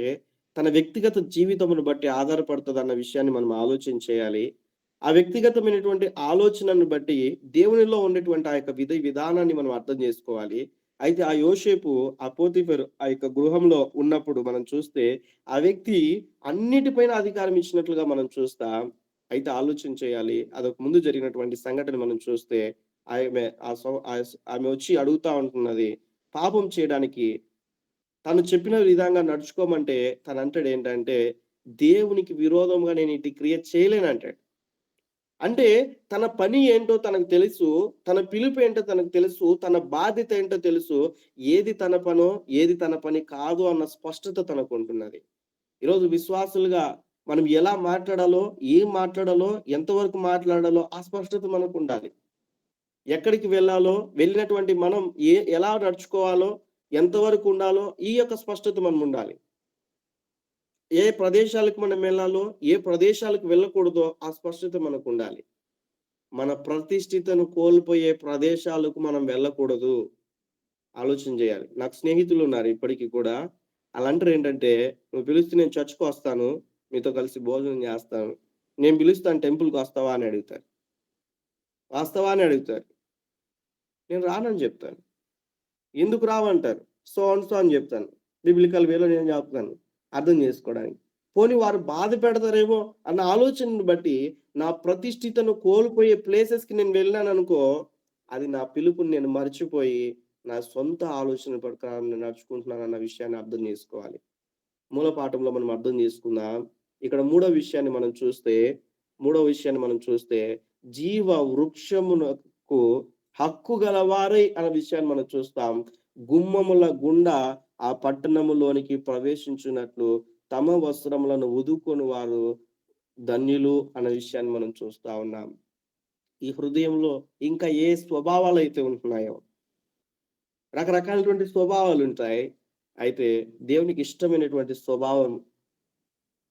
తన వ్యక్తిగత జీవితమును బట్టి ఆధారపడుతుంది అన్న విషయాన్ని మనం ఆలోచన చేయాలి. ఆ వ్యక్తిగతమైనటువంటి ఆలోచనను బట్టి దేవునిలో ఉండేటువంటి ఆ యొక్క విధానాన్ని మనం అర్థం చేసుకోవాలి. అయితే ఆ యోసేపు ఆ పోతీఫరు ఆ యొక్క గృహంలో ఉన్నప్పుడు మనం చూస్తే ఆ వ్యక్తి అన్నిటిపైన అధికారం ఇచ్చినట్లుగా మనం చూస్తాం. అయితే ఆలోచన చేయాలి, అదొక ముందు జరిగినటువంటి సంఘటన మనం చూస్తే ఆమె వచ్చి అడుగుతా ఉంటున్నది పాపం చేయడానికి. తను చెప్పిన విధంగా నడుచుకోమంటే తను అంటాడు ఏంటంటే, దేవునికి విరోధంగా నేను ఇటు క్రియ చేయలేనంటాడు. అంటే తన పని ఏంటో తనకు తెలుసు, తన పిలుపు ఏంటో తనకు తెలుసు, తన బాధ్యత ఏంటో తెలుసు, ఏది తన పనో ఏది తన పని కాదు అన్న స్పష్టత తనకు ఉంటున్నది. ఈరోజు విశ్వాసులుగా మనం ఎలా మాట్లాడాలో, ఏం మాట్లాడాలో, ఎంతవరకు మాట్లాడాలో ఆ స్పష్టత మనకు ఉండాలి. ఎక్కడికి వెళ్ళాలో, వెళ్ళినటువంటి మనం ఎలా నడుచుకోవాలో, ఎంతవరకు ఉండాలో ఈ యొక్క స్పష్టత మనం ఉండాలి. ఏ ప్రదేశాలకు మనం వెళ్ళాలో, ఏ ప్రదేశాలకు వెళ్ళకూడదో ఆ స్పష్టత మనకు ఉండాలి. మన ప్రతిష్ఠితను కోల్పోయే ప్రదేశాలకు మనం వెళ్ళకూడదు. ఆలోచన చేయాలి. నాకు స్నేహితులు ఉన్నారు ఇప్పటికీ కూడా. అలాంటారు ఏంటంటే, నువ్వు పిలిస్తే నేను చర్చ్కి వస్తాను, మీతో కలిసి భోజనం చేస్తాను. నేను పిలుస్తాను టెంపుల్కి వస్తావా అని అడుగుతారు. వస్తావా అని అడుగుతారు. నేను రానని చెప్తాను. ఎందుకు రావంటారు. సో అని చెప్తాను. బిబ్లికల్ వేలో నేను చెప్తాను అర్థం చేసుకోవడానికి. పోనీ వారు బాధ పెడతారేమో అన్న ఆలోచనను బట్టి నా ప్రతిష్ఠితను కోల్పోయే ప్లేసెస్కి నేను వెళ్ళాను అనుకో, అది నా పిలుపుని నేను మర్చిపోయి నా సొంత ఆలోచన ప్రకారం నేను నడుచుకుంటున్నాను అన్న విషయాన్ని అర్థం చేసుకోవాలి. మూల పాఠంలో మనం అర్థం చేసుకుందాం. ఇక్కడ మూడో విషయాన్ని మనం చూస్తే జీవ వృక్షమునకు హక్కు గలవారై అన్న విషయాన్ని మనం చూస్తాం. గుమ్మముల గుండా ఆ పట్టణములోనికి ప్రవేశించినట్లు తమ వస్త్రములను ఉదుకొని వారు ధన్యులు అన్న విషయాన్ని మనం చూస్తా ఉన్నాం. ఈ హృదయంలో ఇంకా ఏ స్వభావాలు అయితే ఉంటున్నాయో, రకరకాలైనటువంటి స్వభావాలు ఉంటాయి. అయితే దేవునికి ఇష్టమైనటువంటి స్వభావం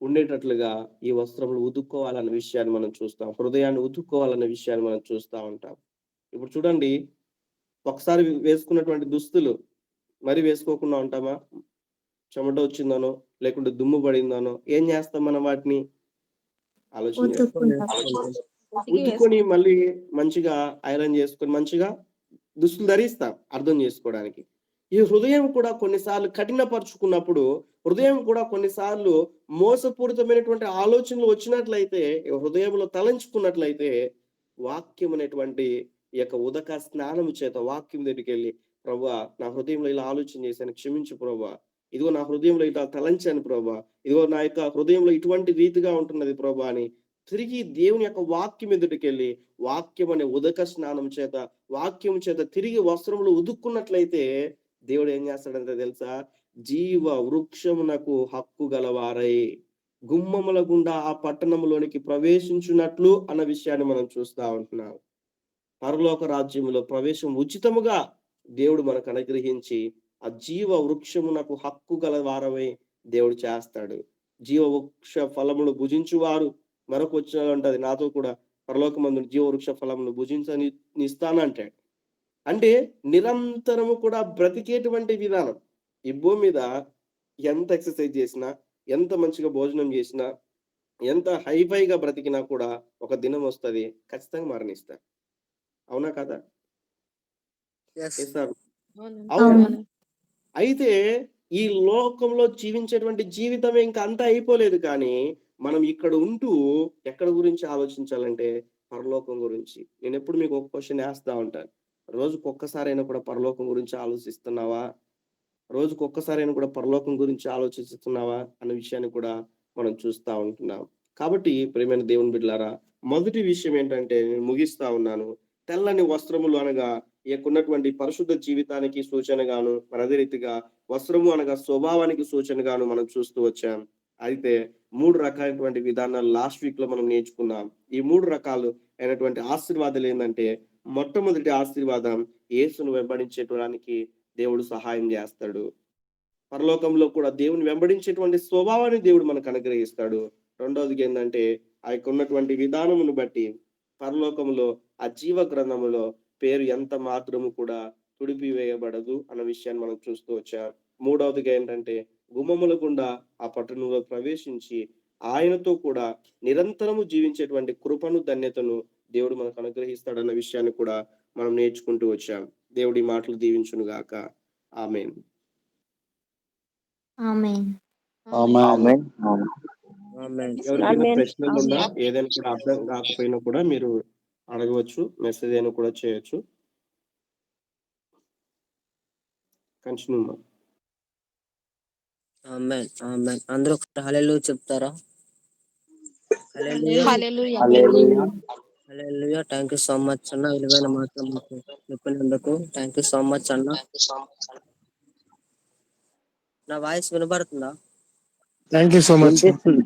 ఉండేటట్లుగా ఈ వస్త్రములు ఉదుక్కోవాలన్న విషయాన్ని మనం చూస్తాం. హృదయాన్ని ఉదుక్కోవాలన్న విషయాన్ని మనం చూస్తూ ఉంటాం. ఇప్పుడు చూడండి, ఒకసారి వేసుకున్నటువంటి దుస్తులు మరి వేసుకోకుండా ఉంటామా? చెమట వచ్చిందనో, లేకుంటే దుమ్ము పడిందనో ఏం చేస్తాం మనం వాటిని? ఆలోచన ఉతుక్కొని మళ్ళీ మంచిగా ఐరన్ చేసుకొని మంచిగా దుస్తులు ధరిస్తాం అర్థం చేసుకోవడానికి. ఈ హృదయం కూడా కొన్నిసార్లు కఠినపరుచుకున్నప్పుడు, హృదయం కూడా కొన్నిసార్లు మోసపూరితమైనటువంటి ఆలోచనలు వచ్చినట్లయితే, హృదయంలో తలంచుకున్నట్లయితే వాక్యం అనేటువంటి ఈ యొక్క ఉదక స్నానము చేత వాక్యం దగ్గరికి వెళ్ళి, ప్రభువా నా హృదయంలో ఇలా ఆలోచన చేశాను, క్షమించు ప్రభువా. ఇదిగో నా హృదయంలో ఇలా తలంచాను ప్రభువా. ఇదిగో నా యొక్క హృదయంలో ఇటువంటి రీతిగా ఉంటున్నది ప్రభువా అని తిరిగి దేవుని యొక్క వాక్యం ఎదుటికి వెళ్ళి వాక్యం అనే ఉదక స్నానం చేత, వాక్యం చేత తిరిగి వస్త్రములు ఉదుక్కున్నట్లయితే దేవుడు ఏం చేస్తాడంటే తెలుసా? జీవ వృక్షమునకు హక్కు గలవారై గుమ్మముల గుండా ఆ పట్టణంలోనికి ప్రవేశించున్నట్లు అన్న విషయాన్ని మనం చూస్తా ఉంటున్నాం. పరలోక రాజ్యములో ప్రవేశం ఉచితముగా దేవుడు మనకు అనుగ్రహించి ఆ జీవ వృక్షమునకు హక్కు గల వారమై దేవుడు చేస్తాడు. జీవ వృక్ష ఫలములు భుజించువారు మరొక వచ్చిన ఉంటది, నాతో కూడా పరలోకమందు జీవ వృక్ష ఫలములు భుజించని ఇస్తానంటాడు. అంటే నిరంతరము కూడా బ్రతికేటువంటి విధానం. ఈ భూమి మీద ఎంత ఎక్సర్సైజ్ చేసినా, ఎంత మంచిగా భోజనం చేసినా, ఎంత హైఫైగా బ్రతికినా కూడా ఒక దినం వస్తది, ఖచ్చితంగా మరణిస్తారు. అవునా కదా? Yes. అవును. అయితే ఈ లోకంలో జీవించేటువంటి జీవితం ఇంకా అంతా అయిపోలేదు, కానీ మనం ఇక్కడ ఉంటూ ఎక్కడ గురించి ఆలోచించాలంటే పరలోకం గురించి. నేను ఎప్పుడు మీకు ఒక క్వశ్చన్ వేస్తా ఉంటాను, రోజుకు ఒక్కసారైనా కూడా పరలోకం గురించి ఆలోచిస్తున్నావా? రోజుకు ఒక్కసారైనా కూడా పరలోకం గురించి ఆలోచిస్తున్నావా అన్న విషయాన్ని కూడా మనం చూస్తా ఉంటున్నాం. కాబట్టి ప్రియమైన దేవుని బిడ్డలారా, మొదటి విషయం ఏంటంటే, నేను ముగిస్తా ఉన్నాను, తెల్లని వస్త్రములు అనగా ఉన్నటువంటి పరిశుద్ధ జీవితానికి సూచనగాను, మరి అదే రీతిగా వస్త్రము అనగా స్వభావానికి సూచనగాను మనం చూస్తూ వచ్చాం. అయితే 3 రకాలైనటువంటి విధానాలు లాస్ట్ వీక్ లో మనం నేర్చుకున్నాం. ఈ 3 రకాలు అయినటువంటి ఆశీర్వాదాలు ఏంటంటే, మొట్టమొదటి ఆశీర్వాదం యేసును వెంబడించేటానికి దేవుడు సహాయం చేస్తాడు. పరలోకంలో కూడా దేవుని వెంబడించేటువంటి స్వభావాన్ని దేవుడు మనకు అనుగ్రహిస్తాడు. రెండవది ఏంటంటే, ఆ యొక్క ఉన్నటువంటి విధానమును బట్టి పరలోకంలో ఆ జీవ గ్రంథములో పేరు ఎంత మాత్రము కూడా తుడిపివేయబడదు అన్న విషయాన్ని మనం చూస్తూ వచ్చాం. మూడవదిగా ఏంటంటే, గుమ్మముల గుండా ఆ పట్టణంలో ప్రవేశించి ఆయనతో కూడా నిరంతరము జీవించేటువంటి కృపను, ధన్యతను దేవుడు మనకు అనుగ్రహిస్తాడన్న విషయాన్ని కూడా మనం నేర్చుకుంటూ వచ్చాం. దేవుడి మాటలు దీవించును గాక. ఆమేన్. ఆమేన్. ఆమేన్. ఎవరికైనా ప్రశ్నలు ఉన్నా, ఏదైనా కూడా అర్థం కాకపోయినా కూడా మీరు అడగవచ్చు, మెసేజ్ అయినా కూడా చేయొచ్చు. కంటిన్యూ. ఆమేన్. ఆమేన్. అందరూ హల్లెలూయా చెప్తారా? హల్లెలూయా. హల్లెలూయా. హల్లెలూయా. హల్లెలూయా. థాంక్యూ సో మచ్ అన్న, విలువైన మాటలు మాకు చెప్పినందుకు థాంక్యూ సో మచ్ అన్న. నా వాయిస్ వినబడుతుందా? Thank you so much. వినిపిస్తుంది.